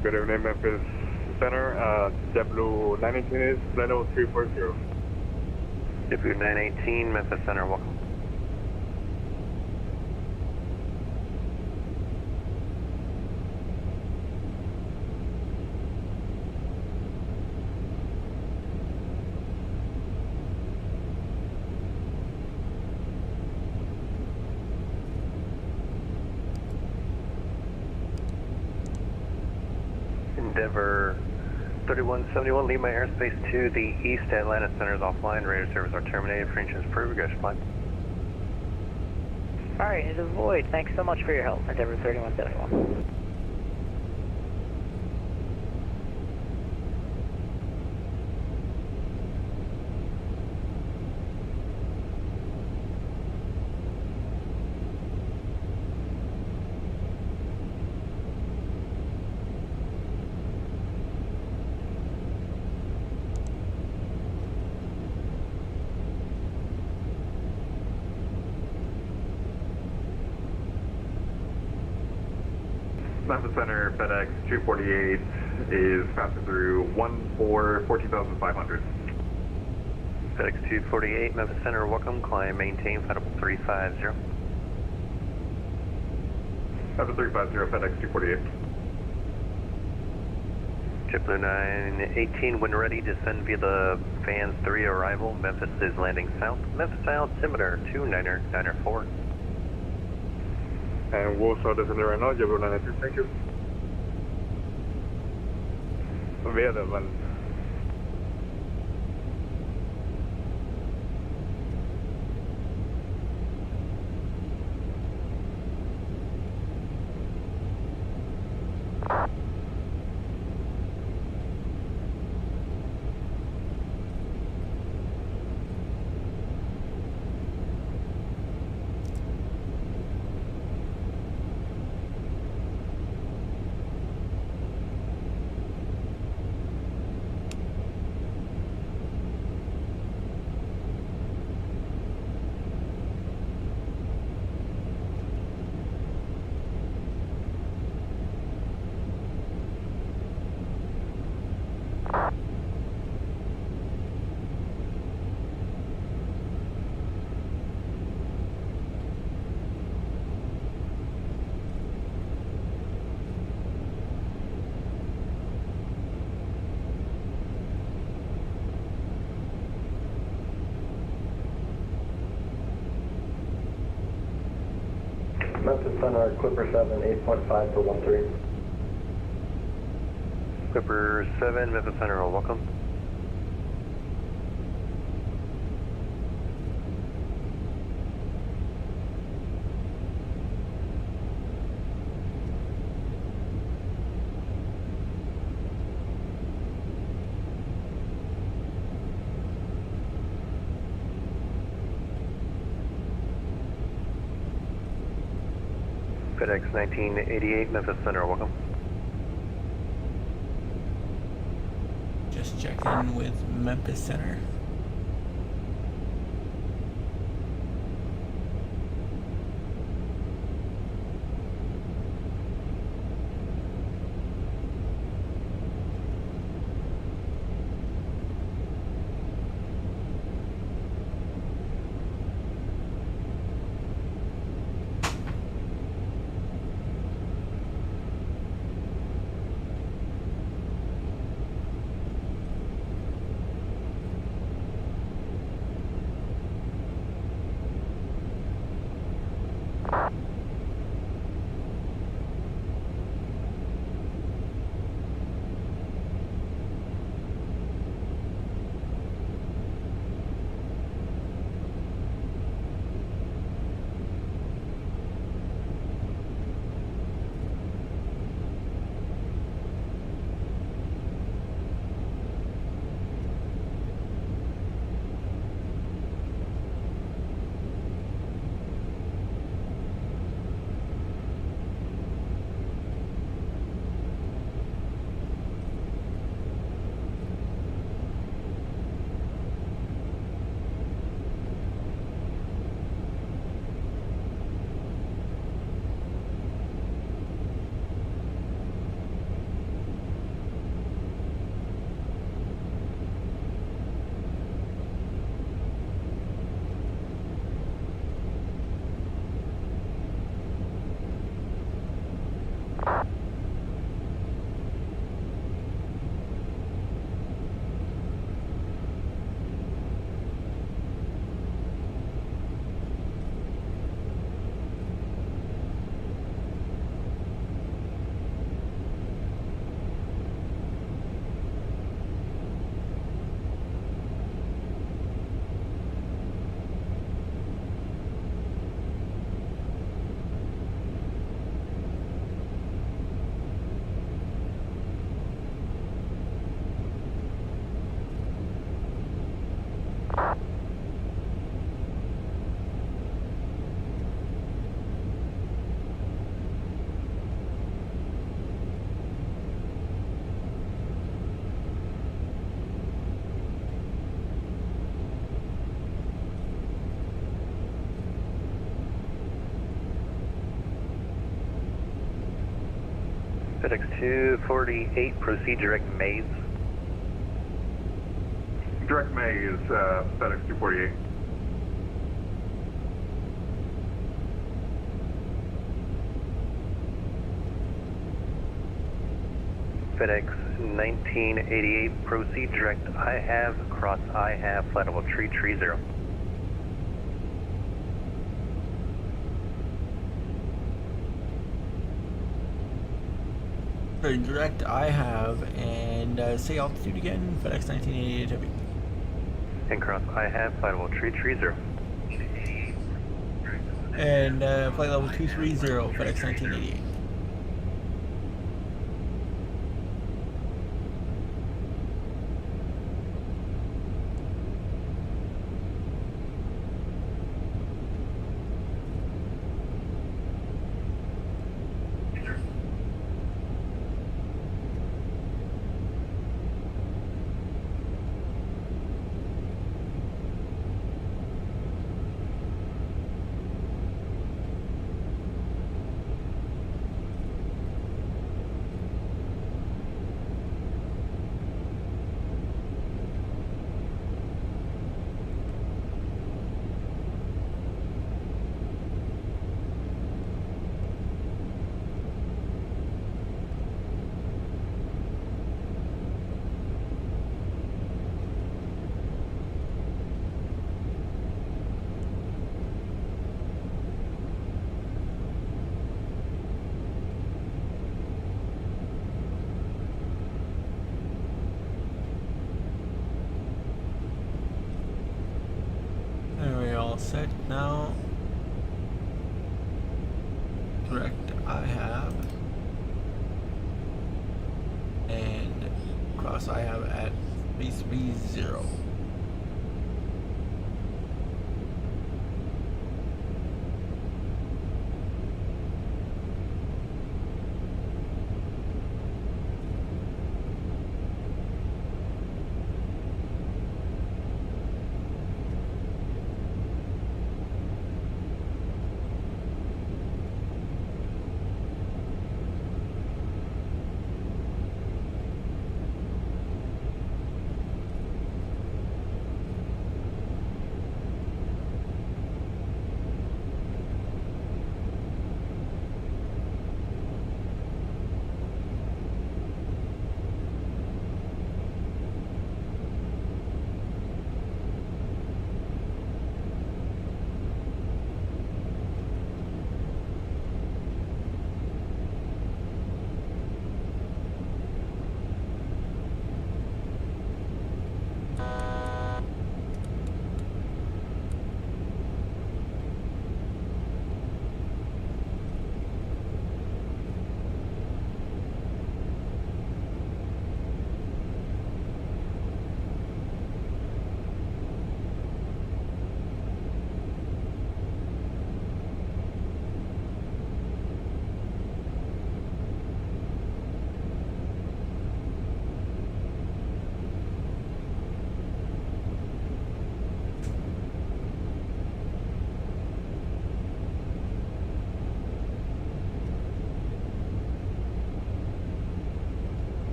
Good evening, Memphis Center. JetBlue 918 is Plano 340. JetBlue 918, Memphis Center, welcome. Endeavor 3171, leave my airspace to the east. Atlanta Center is offline. Radar service are terminated. For engines approved. Regression flight. Alright, into the void. Thanks so much for your help. Endeavor 3171. Memphis Center, FedEx 248 is passing through 14,500. FedEx 248, Memphis Center, welcome. Climb, maintain, flight level 350. Memphis 350, FedEx 248. JetBlue 918, when ready, descend via the Fans 3 arrival. Memphis is landing south. Memphis altimeter 2994. And we'll start descending right now. JetBlue 918, thank you. Via the one. Memphis Center, Clipper 7, 8.5 for 13. Clipper 7, Memphis Center, welcome. FedEx 1988, Memphis Center, welcome. Just check in with Memphis Center. FedEx 248, proceed direct Maze. Direct May is FedEx 248. FedEx 1988, proceed direct I have, cross I have, flight level 330. So direct I have, and say altitude again, FedEx 1988 Heavy. And cross I have, flight level 330. And flight level 230, FedEx 1988. Anyway, all set now. Direct I have, and cross I have at base B0.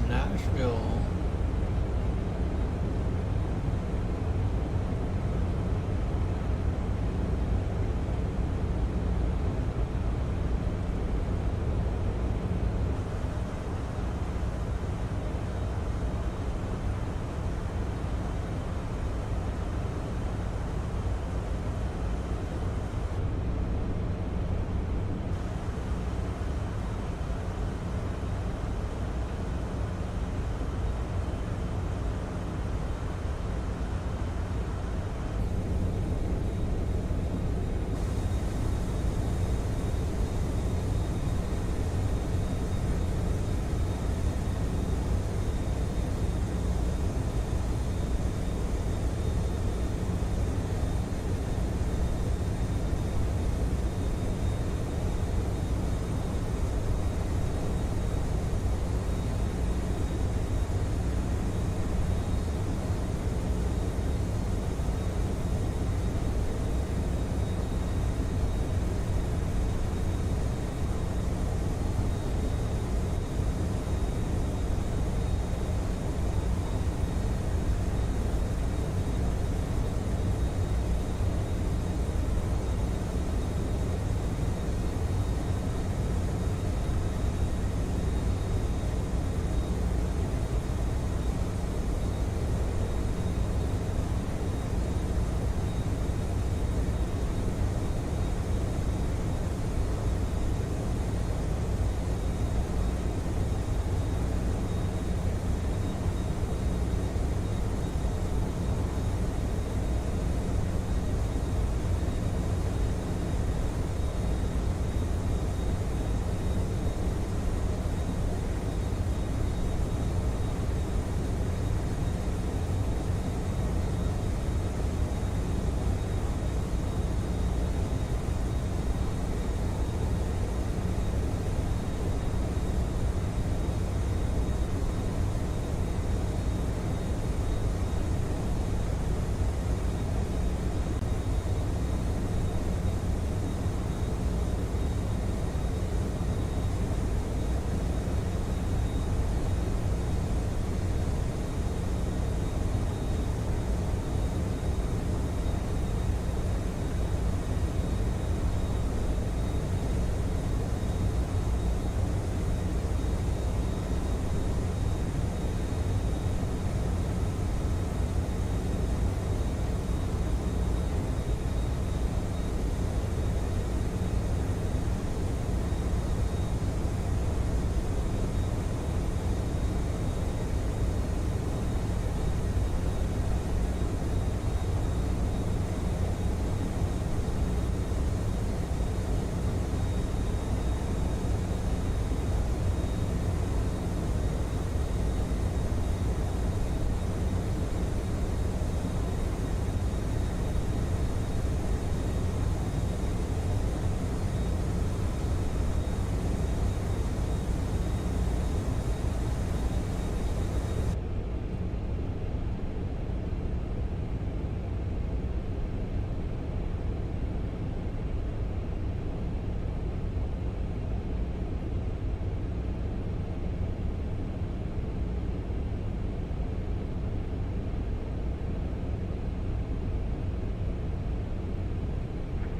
Nashville.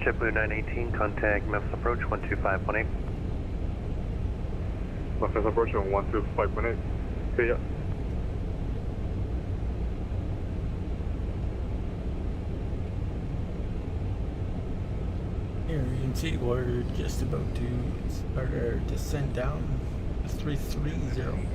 JetBlue 918, contact Memphis Approach 12518. Memphis Approach on 12518. See ya. Here you can see we're just about to start our descent down to 330.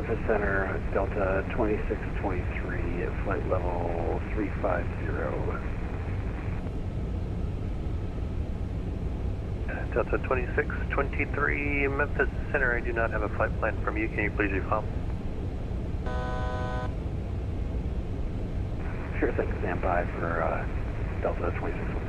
Memphis Center, Delta 2623 at flight level 350. Delta 2623, Memphis Center, I do not have a flight plan from you. Can you please reform? Sure thing, stand by for Delta 2623.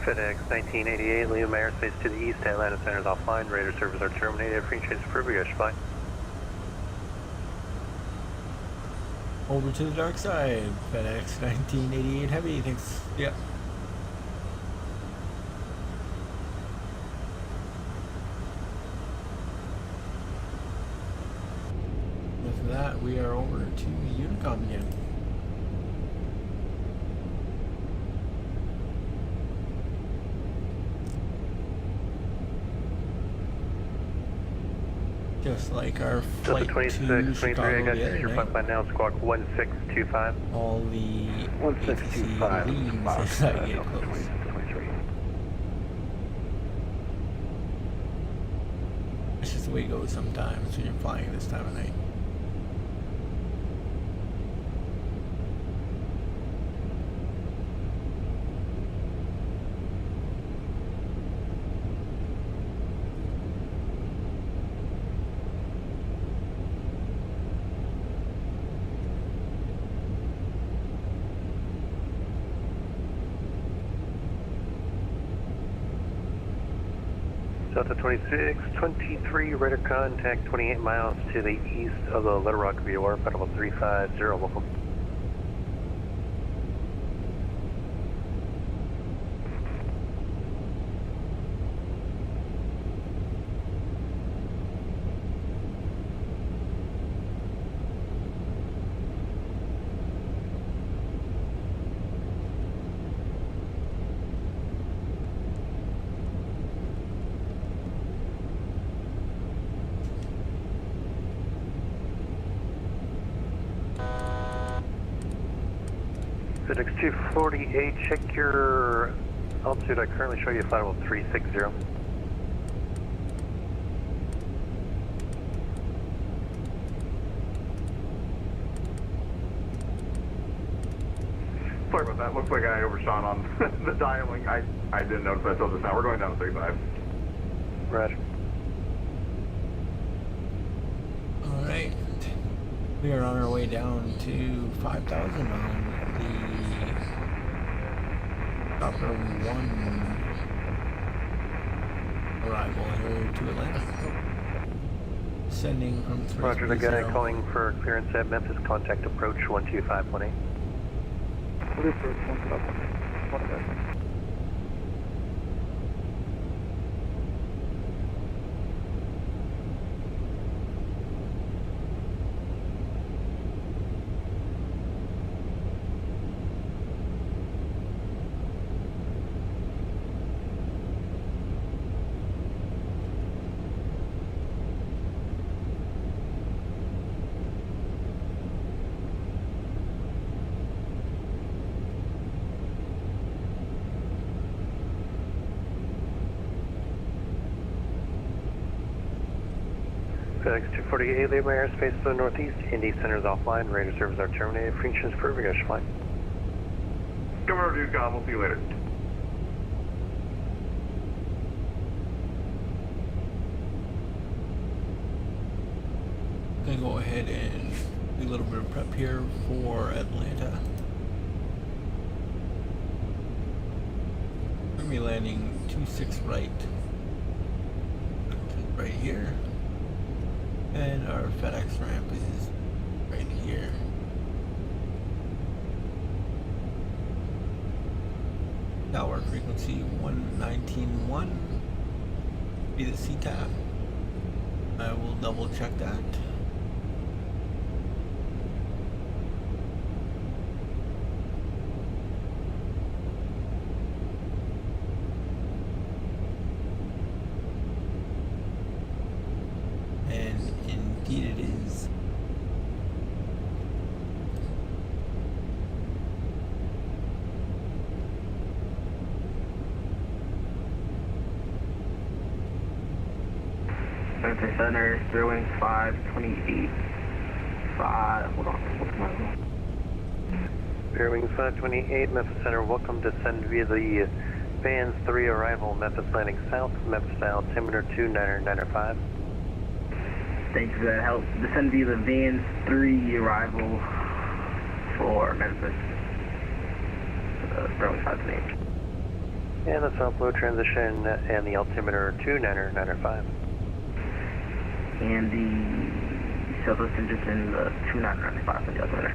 FedEx 1988, Lima Airspace to the east, Atlanta Center is offline, radar service are terminated, free chase approved, you guys fine. Over to the dark side, FedEx 1988 Heavy, thanks. Yep. With that, we are over to Unicom again. Just like our flight to Chicago, I got your flight plan now, squawk 1625. all the 1625 leaves as I get close. 23. It's just the way it goes sometimes when you're flying this time of night. Delta 2623, radar contact 28 miles to the east of the Little Rock VOR, level 350, welcome. FedEx 248, check your altitude. I currently show you flight level 360. Sorry about that. Looks like I overshot on the dialing. I didn't notice that until just now. We're going down to 35. Roger. Alright. We are on our way down to 5,000 on the Chopper 1 arrival here to Atlanta. Sending from 330. Roger, the guy calling for clearance at Memphis, contact approach 12518. FedEx 248, Lima Airspace to the northeast, Indy Center is offline, radar services are terminated, free chase approved, you guys fine. Come over to Unicom. We'll see you later. I'm gonna go ahead and do a little bit of prep here for Atlanta. We're gonna be landing 26 right here, and our FedEx ramp is right here. Tower frequency 119.1 be the CTAF. I will double check that. And indeed it is. Center Center, 0-528. 5, hold on, what's my goal? Air Wings 528, Memphis Center, welcome. Descend via the Vans 3 arrival, Memphis landing south, Memphis altimeter 2995. Thank you for that help. Descend via the Vans 3 arrival for Memphis. Sterling 528. And the south low transition and the altimeter 2995. And the Southwest transition, the 2995 for the altimeter.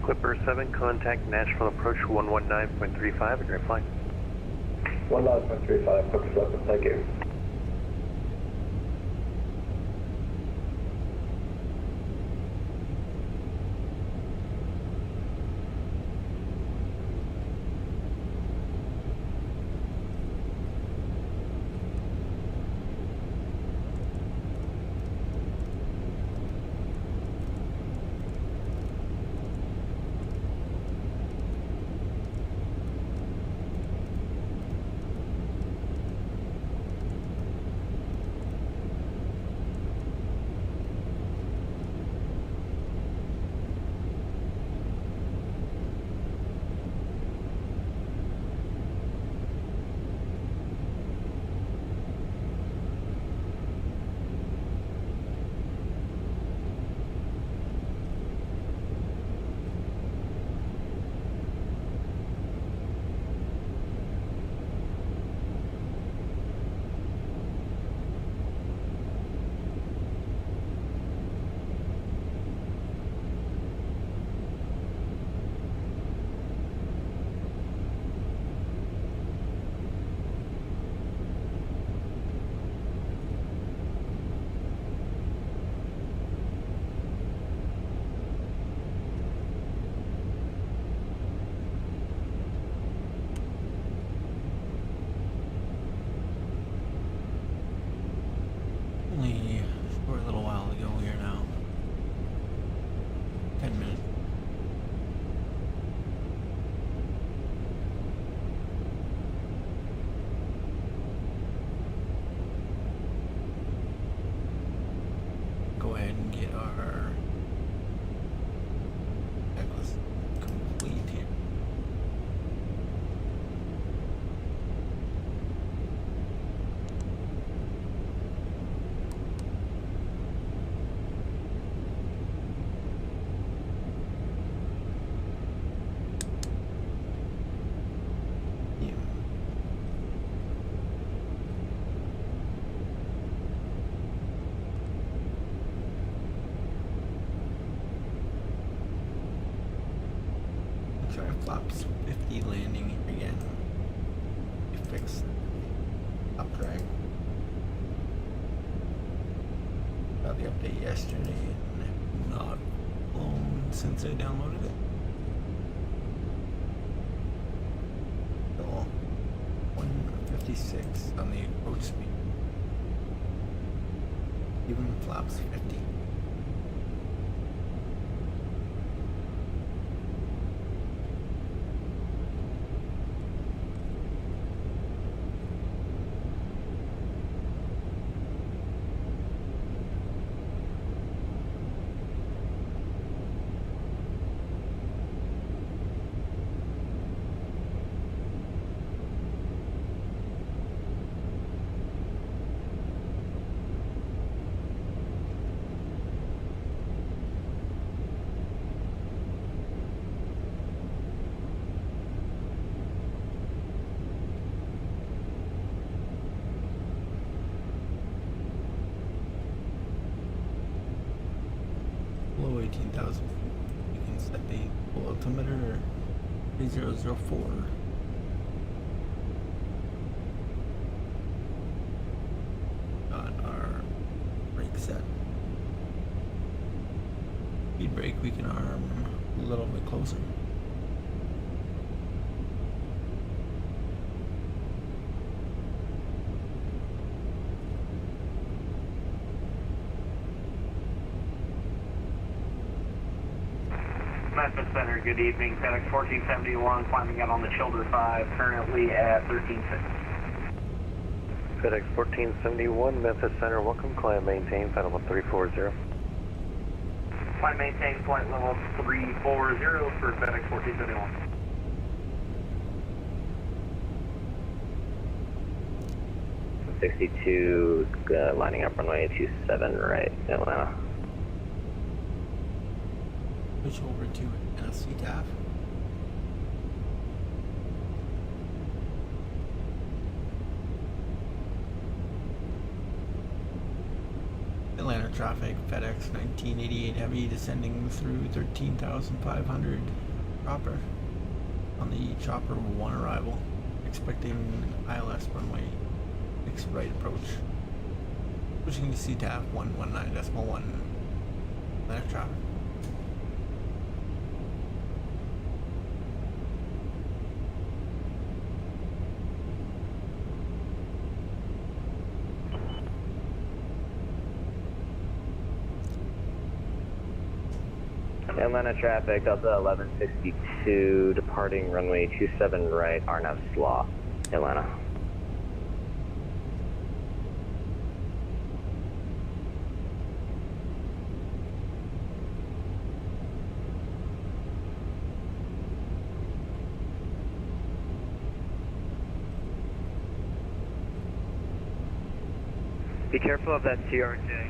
Clipper 7, contact Nashville approach 119.35 and you're flying. 19.35, Clipper 7, thank you. flaps 50 landing here again. We fixed top drag. Got the update yesterday and not flown since I downloaded it. Still 156 on the approach speed. Even flaps 50. Below 18,000 feet, you can set the full altimeter 3004. Got our brake set. Speed brake we can arm a little bit closer. Memphis Center, good evening. FedEx 1471, climbing out on the Childer 5, currently at 13.6. FedEx 1471, Memphis Center, welcome. Climb maintain, flight level 340. Climb maintain, flight level 340 for FedEx 1471. Lining up runway 27 right, Atlanta. Switch over to CTAF. Atlanta traffic, FedEx 1988 heavy descending through 13,500 proper on the chopper 1 arrival. Expecting ILS runway 6 right approach. Switching to CTAF 119.1 Atlanta traffic. Atlanta traffic, Delta 1162, departing runway 27 right, RNAV Slaw, Atlanta. Be careful of that TRJ.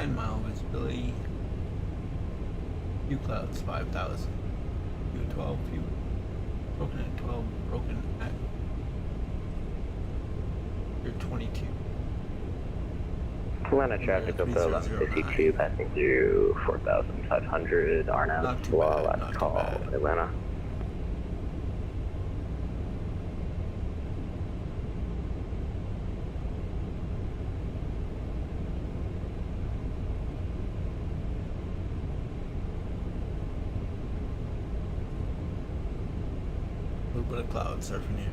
10-mile visibility. Few clouds 5,000. Few 12. Few broken at 12. Broken at 22. Atlanta traffic up to 1152, passing through 4,500 RNAV. Slow, last call, Atlanta. A little bit of cloud surfing here.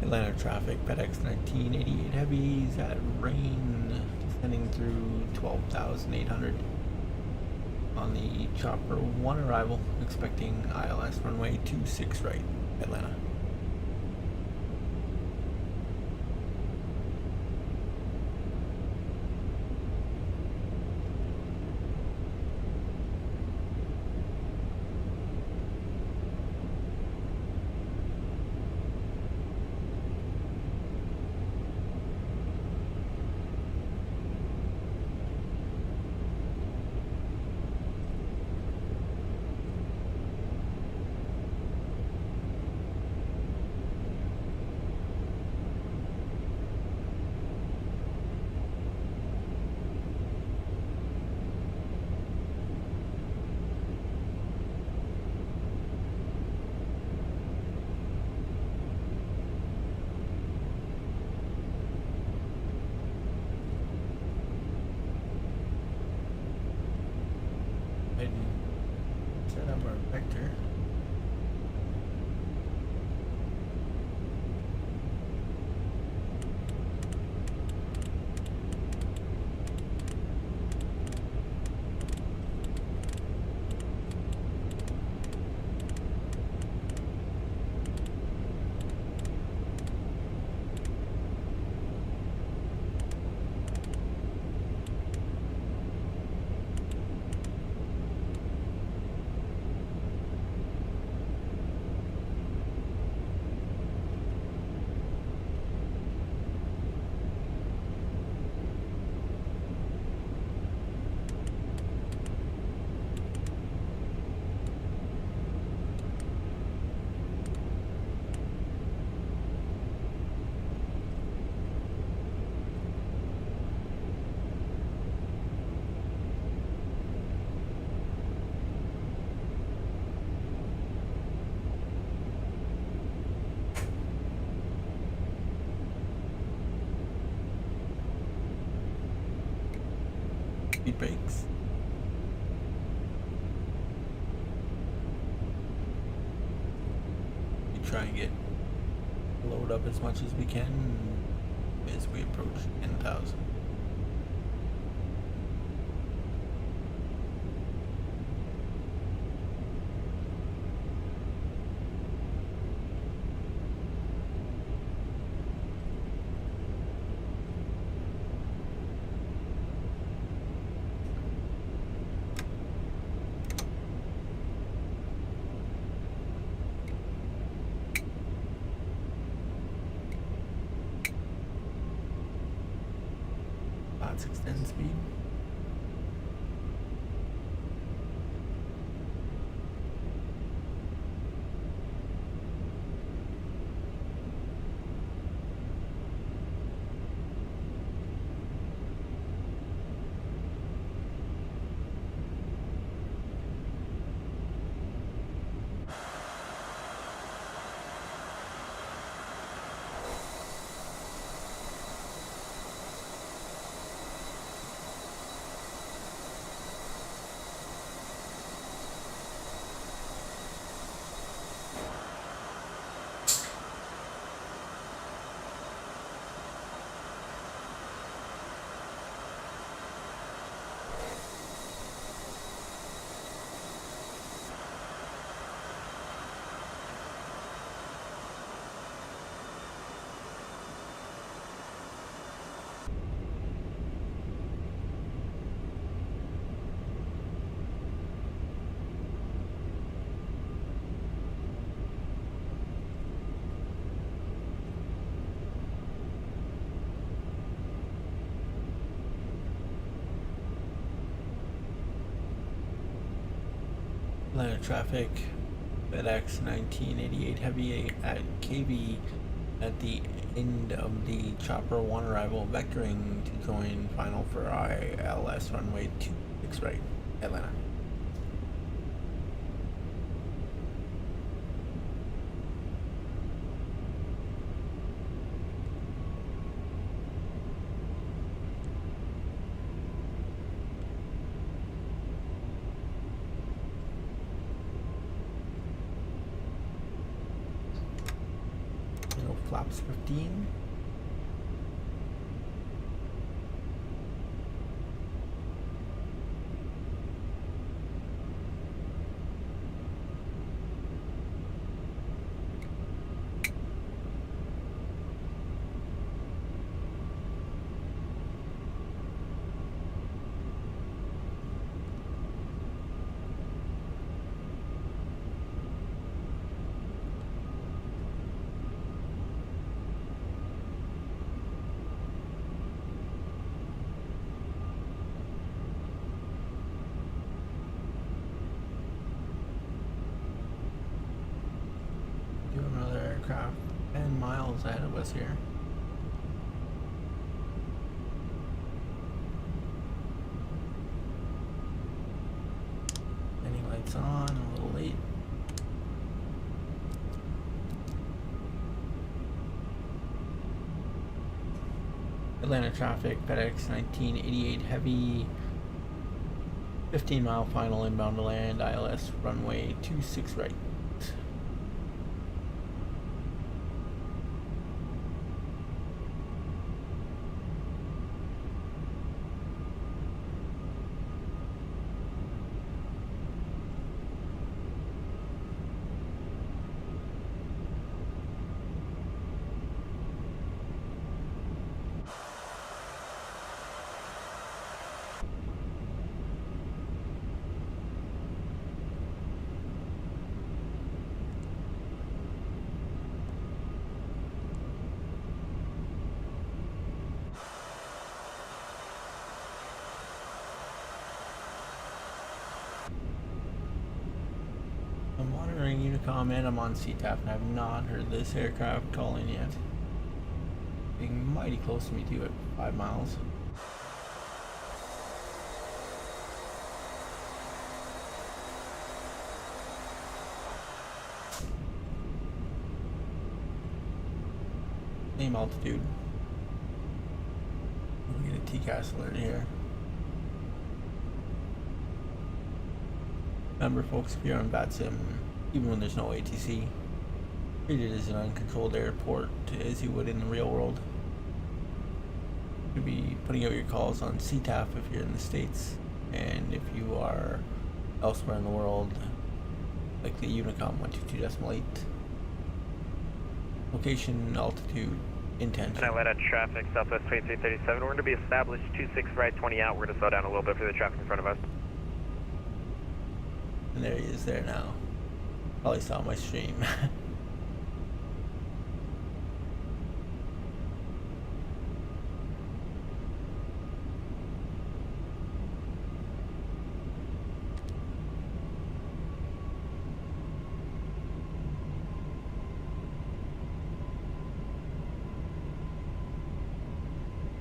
Atlanta traffic, FedEx 1988 heavies at rain, descending through 12,800 on the chopper 1 arrival, expecting ILS runway 26 right, Atlanta. Set up our vector. Speed brakes. We try and get load up as much as we can as we approach 10,000. knots extend speed. Atlanta traffic, FedEx 1988 heavy at KV at the end of the chopper 1 arrival, vectoring to join final for ILS runway 26 right, Atlanta. Flaps 15. Another aircraft 10 miles ahead of us here. Landing lights on, a little late. Atlanta traffic, FedEx 1988 heavy, 15-mile final inbound to land, ILS runway 26 right. I'm monitoring Unicom and I'm on CTAF and I have not heard this aircraft call in yet. Being mighty close to me too at 5 miles. Same altitude. We'll get a TCAS alert here. Remember folks, if you're on Vatsim, even when there's no ATC, treat it as an uncontrolled airport as you would in the real world. You'll be putting out your calls on CTAF if you're in the States, and if you are elsewhere in the world, like the Unicom 122.8. Location, altitude, intention. And Atlanta traffic, Southwest 2337. We're going to be established 26 right, 20 out. We're going to slow down a little bit for the traffic in front of us. And there he is there now. Probably saw my stream.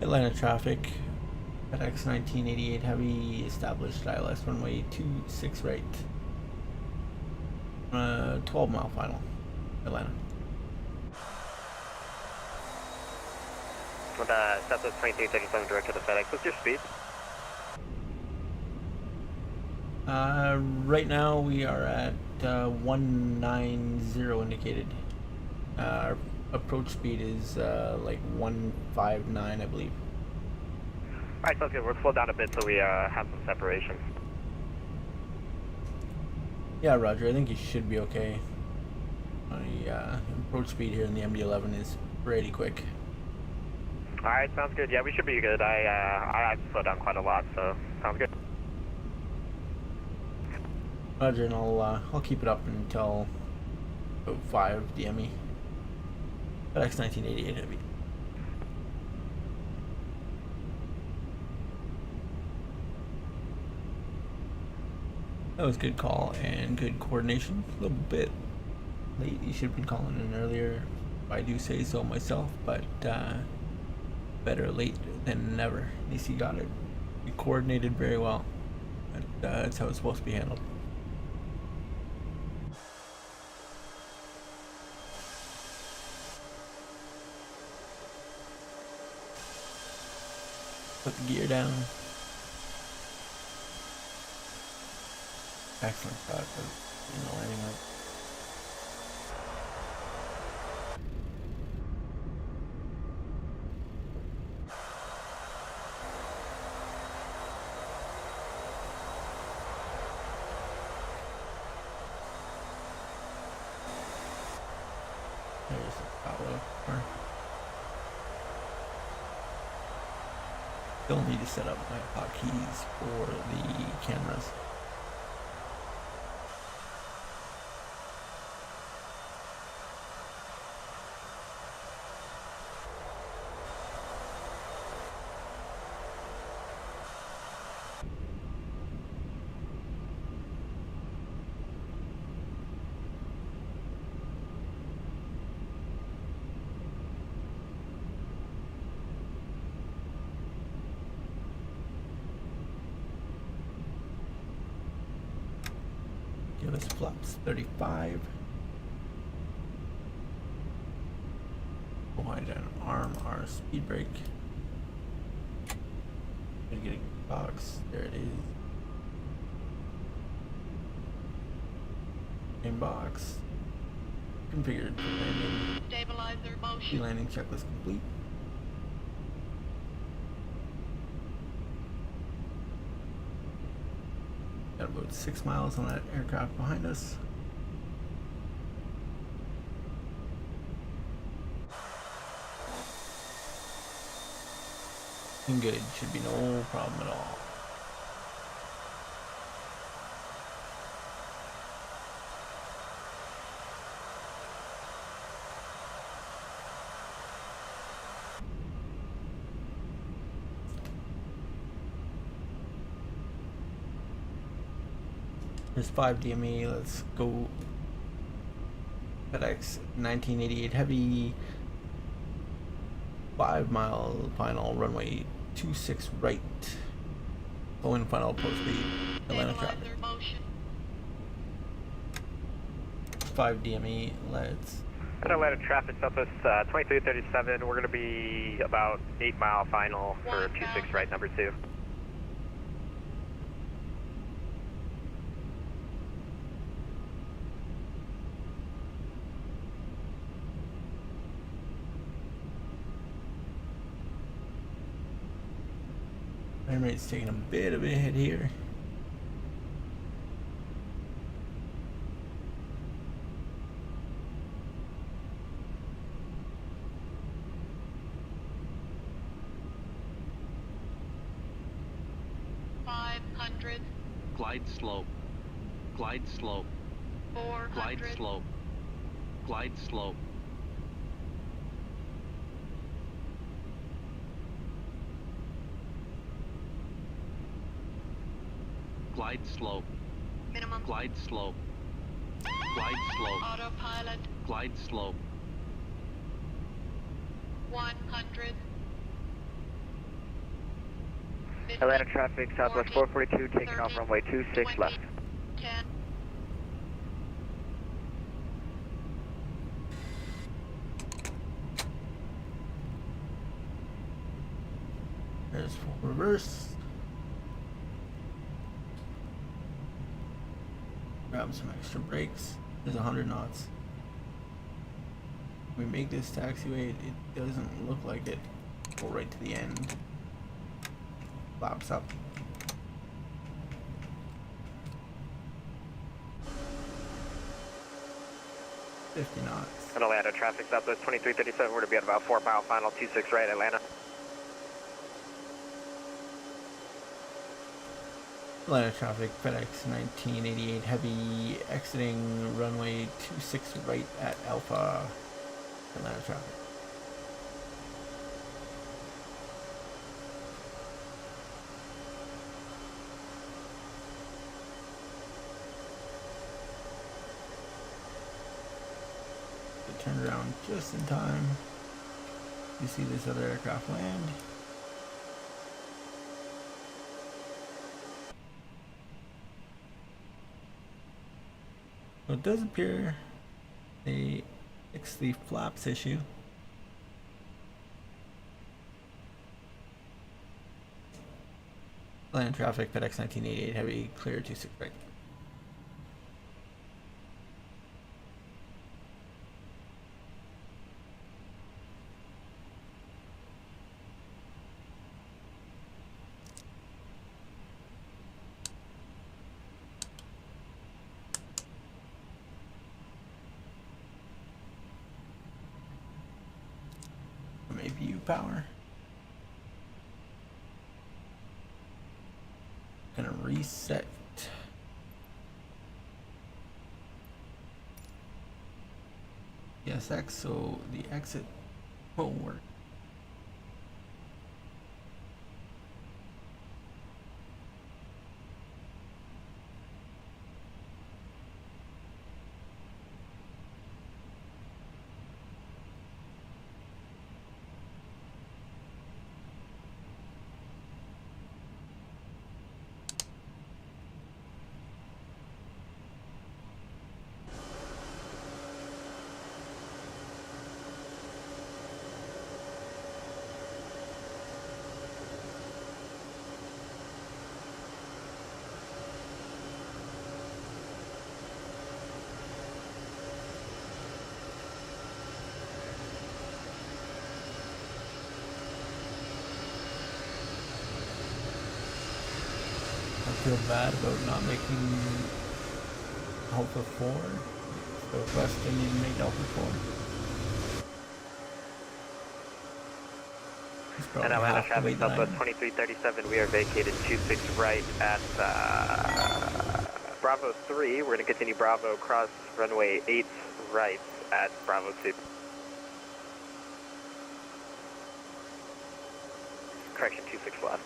Atlanta traffic. FedEx 1988 Heavy established ILS runway 26 right. 12-mile final. Atlanta. With Southwest 2237 direct to the FedEx. What's your speed? Right now we are at 190 indicated. Our approach speed is like 159, I believe. Alright, sounds good. We'll slow down a bit so we have some separation. Yeah, Roger. I think you should be okay. My approach speed here in the MD-11 is pretty quick. Alright, sounds good. Yeah, we should be good. I slowed down quite a lot, so sounds good. Roger, and I'll keep it up until about 5 DME. FedEx 1988 Heavy. That was good call and good coordination. A little bit late. You should have been calling in earlier. I do say so myself, but better late than never. At least you got it. You coordinated very well. That's how it's supposed to be handled. Put the gear down. Excellent shot of landing right. There's the power. Still need to set up my hotkeys for the cameras. Give us flaps 35. Wide and arm our speed brake. Gonna get a box. There it is. Inbox. Configured for landing. Stabilizer motion. Landing checklist complete. Got about 6 miles on that aircraft behind us. And good, should be no problem at all. There's 5 DME, let's go. FedEx 1988 Heavy, 5-mile final, runway 26 right. Going final approach speed, Atlanta traffic. Stabilizer motion. 5 DME, let's. At Atlanta traffic, Southwest 2337, we're going to be about 8-mile final for 26 right, number 2. Frame rate's taking a bit of a hit here. Glide slope. Glide slope. 400. Glide slope. Glide slope. Glide slope. Minimum. Glide slope. Glide slope. Autopilot. Glide slope. 100. Atlanta traffic, Southwest 442, taking off runway 26 left. 10. There's full reverse. Grab some extra brakes. There's 100 knots. We make this taxiway, it doesn't look like it. Go right to the end. Flaps up. $50 knots. And Atlanta traffic, Southwest 2337, we're going to be at about 4 mile final, 26 right, Atlanta. Atlanta traffic, FedEx 1988 heavy, exiting runway 26 right at Alpha. Atlanta traffic. They turned around just in time. You see this other aircraft land. So it does appear they fixed the flaps issue. Land traffic, FedEx 1988 heavy, clear 26 right. View power. Gonna reset. ESX so the exit will work. I feel bad about not making Alpha 4. So West Indian made Alpha 4. And Atlanta traffic, Southwest 2337, we are vacated 26 right at Bravo 3. We're going to continue Bravo cross runway 8 right at Bravo 2. Correction, 26 left.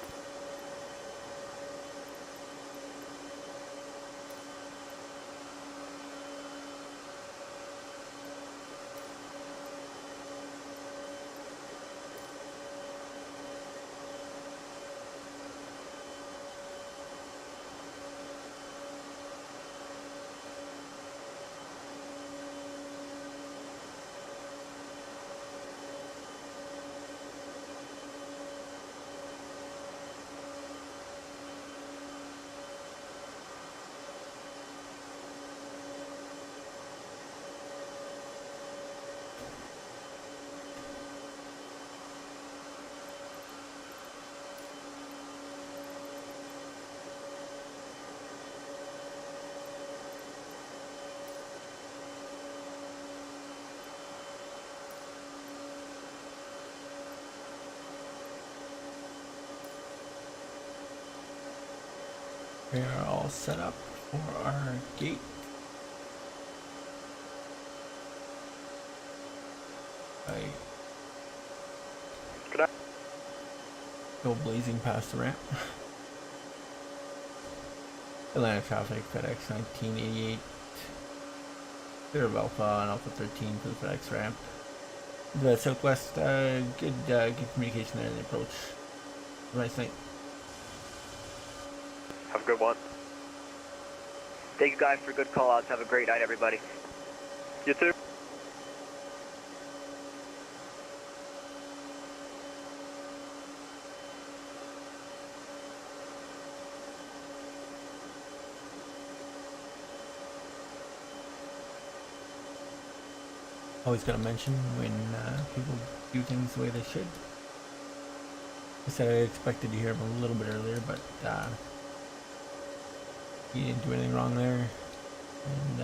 We are all set up for our gate. Go blazing past the ramp. Atlanta traffic, FedEx 1988. Clear of Alpha and Alpha 13 for the FedEx ramp. The Southwest, good communication there in the approach. Have a nice night. Have a good one. Thank you guys for good call outs. Have a great night, everybody. You too. Always gotta mention when people do things the way they should. I said I expected to hear him a little bit earlier, but he didn't do anything wrong there. And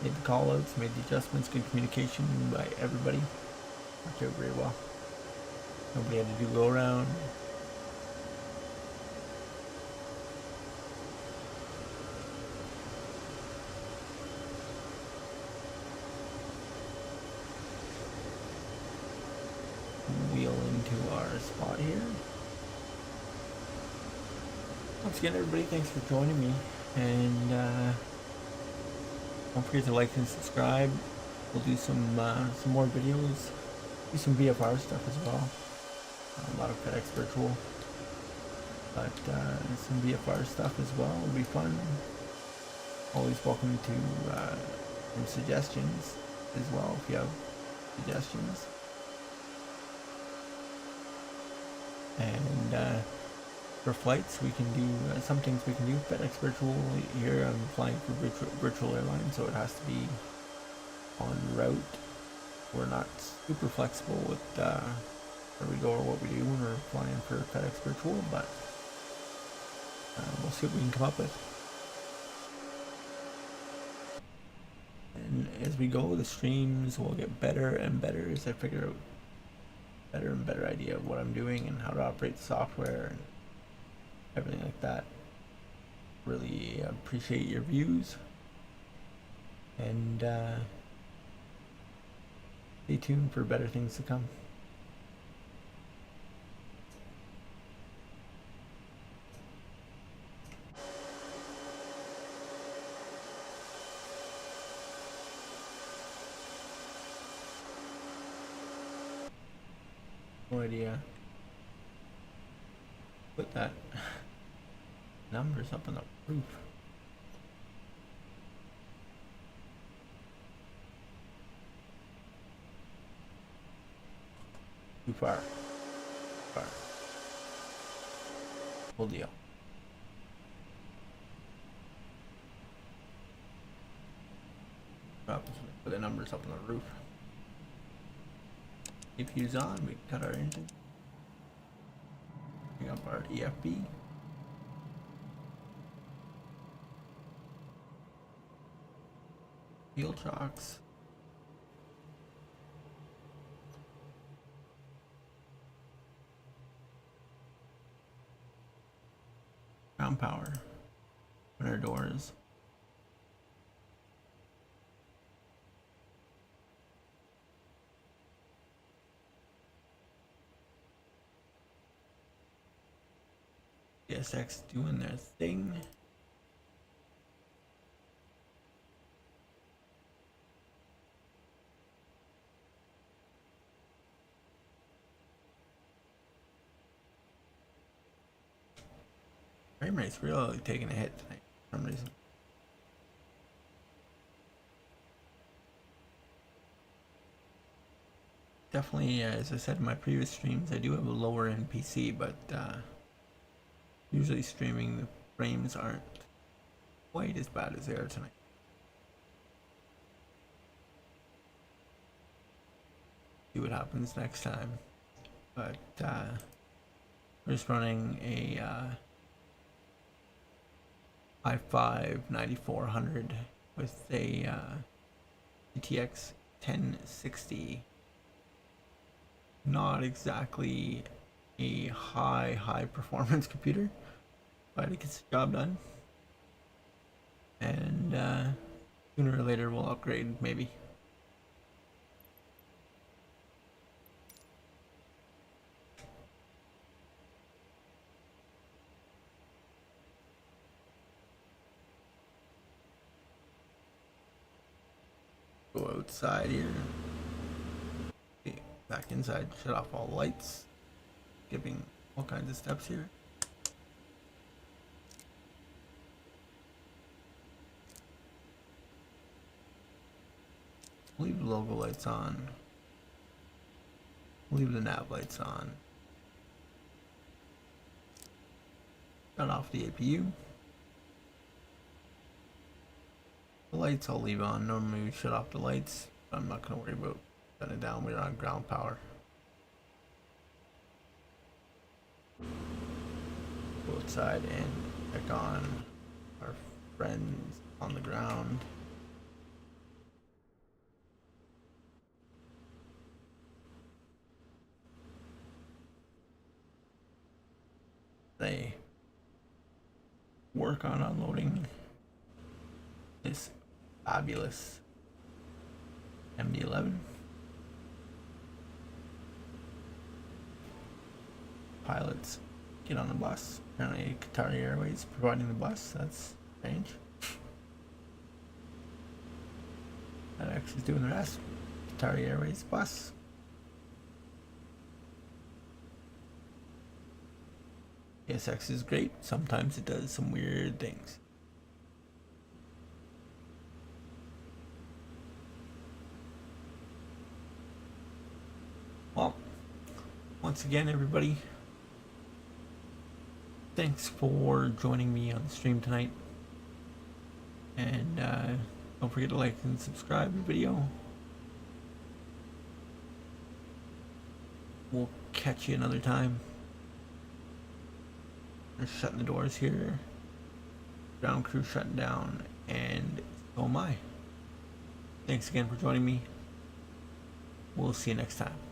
made the call outs, made the adjustments, good communication by everybody. Worked out very well. Nobody had to do go around. Wheel into our spot here. Once again, everybody, thanks for joining me, and don't forget to like and subscribe. We'll do some more videos, do some VFR stuff as well. A lot of FedEx virtual, but some VFR stuff as well. It'll be fun. Always welcome to some suggestions as well if you have suggestions. And for flights, we can do some things we can do. FedEx virtual here. I'm flying for virtual airlines, so it has to be on route. We're not super flexible with where we go or what we do when we're flying for FedEx virtual, but we'll see what we can come up with. And as we go, the streams will get better and better as I figure out better and better idea of what I'm doing and how to operate the software and everything like that. Really appreciate your views, and stay tuned for better things to come. No idea. Put that numbers up on the roof. Too far. Far. Full deal. Put the numbers up on the roof. If he's on, we cut our engine. Bring up our EFB. Fuel chocks. Ground power. Open our doors. CSX doing their thing. Frame rate's really taking a hit tonight for some reason. Definitely, as I said in my previous streams, I do have a lower NPC, but usually streaming the frames aren't quite as bad as they are tonight. See what happens next time. But we're just running a i5 9400 with a GTX 1060. Not exactly a high performance computer, but it gets the job done. And sooner or later we'll upgrade, maybe. Go outside here. Okay, back inside, shut off all lights. Skipping all kinds of steps here. Leave the logo lights on. Leave the nav lights on. Shut off the APU. The lights I'll leave on. Normally we shut off the lights, but I'm not going to worry about shutting it down. We're on ground power. Go outside and check on our friends on the ground. They work on unloading this fabulous MD-11. Pilots get on the bus. Apparently Qatar Airways providing the bus. That's strange. FedEx is doing the rest. Qatar Airways bus. PSX is great. Sometimes it does some weird things. Well, once again, everybody, thanks for joining me on the stream tonight. And don't forget to like and subscribe the video. We'll catch you another time. They're shutting the doors here. Ground crew shutting down, and so am I. Thanks again for joining me. We'll see you next time.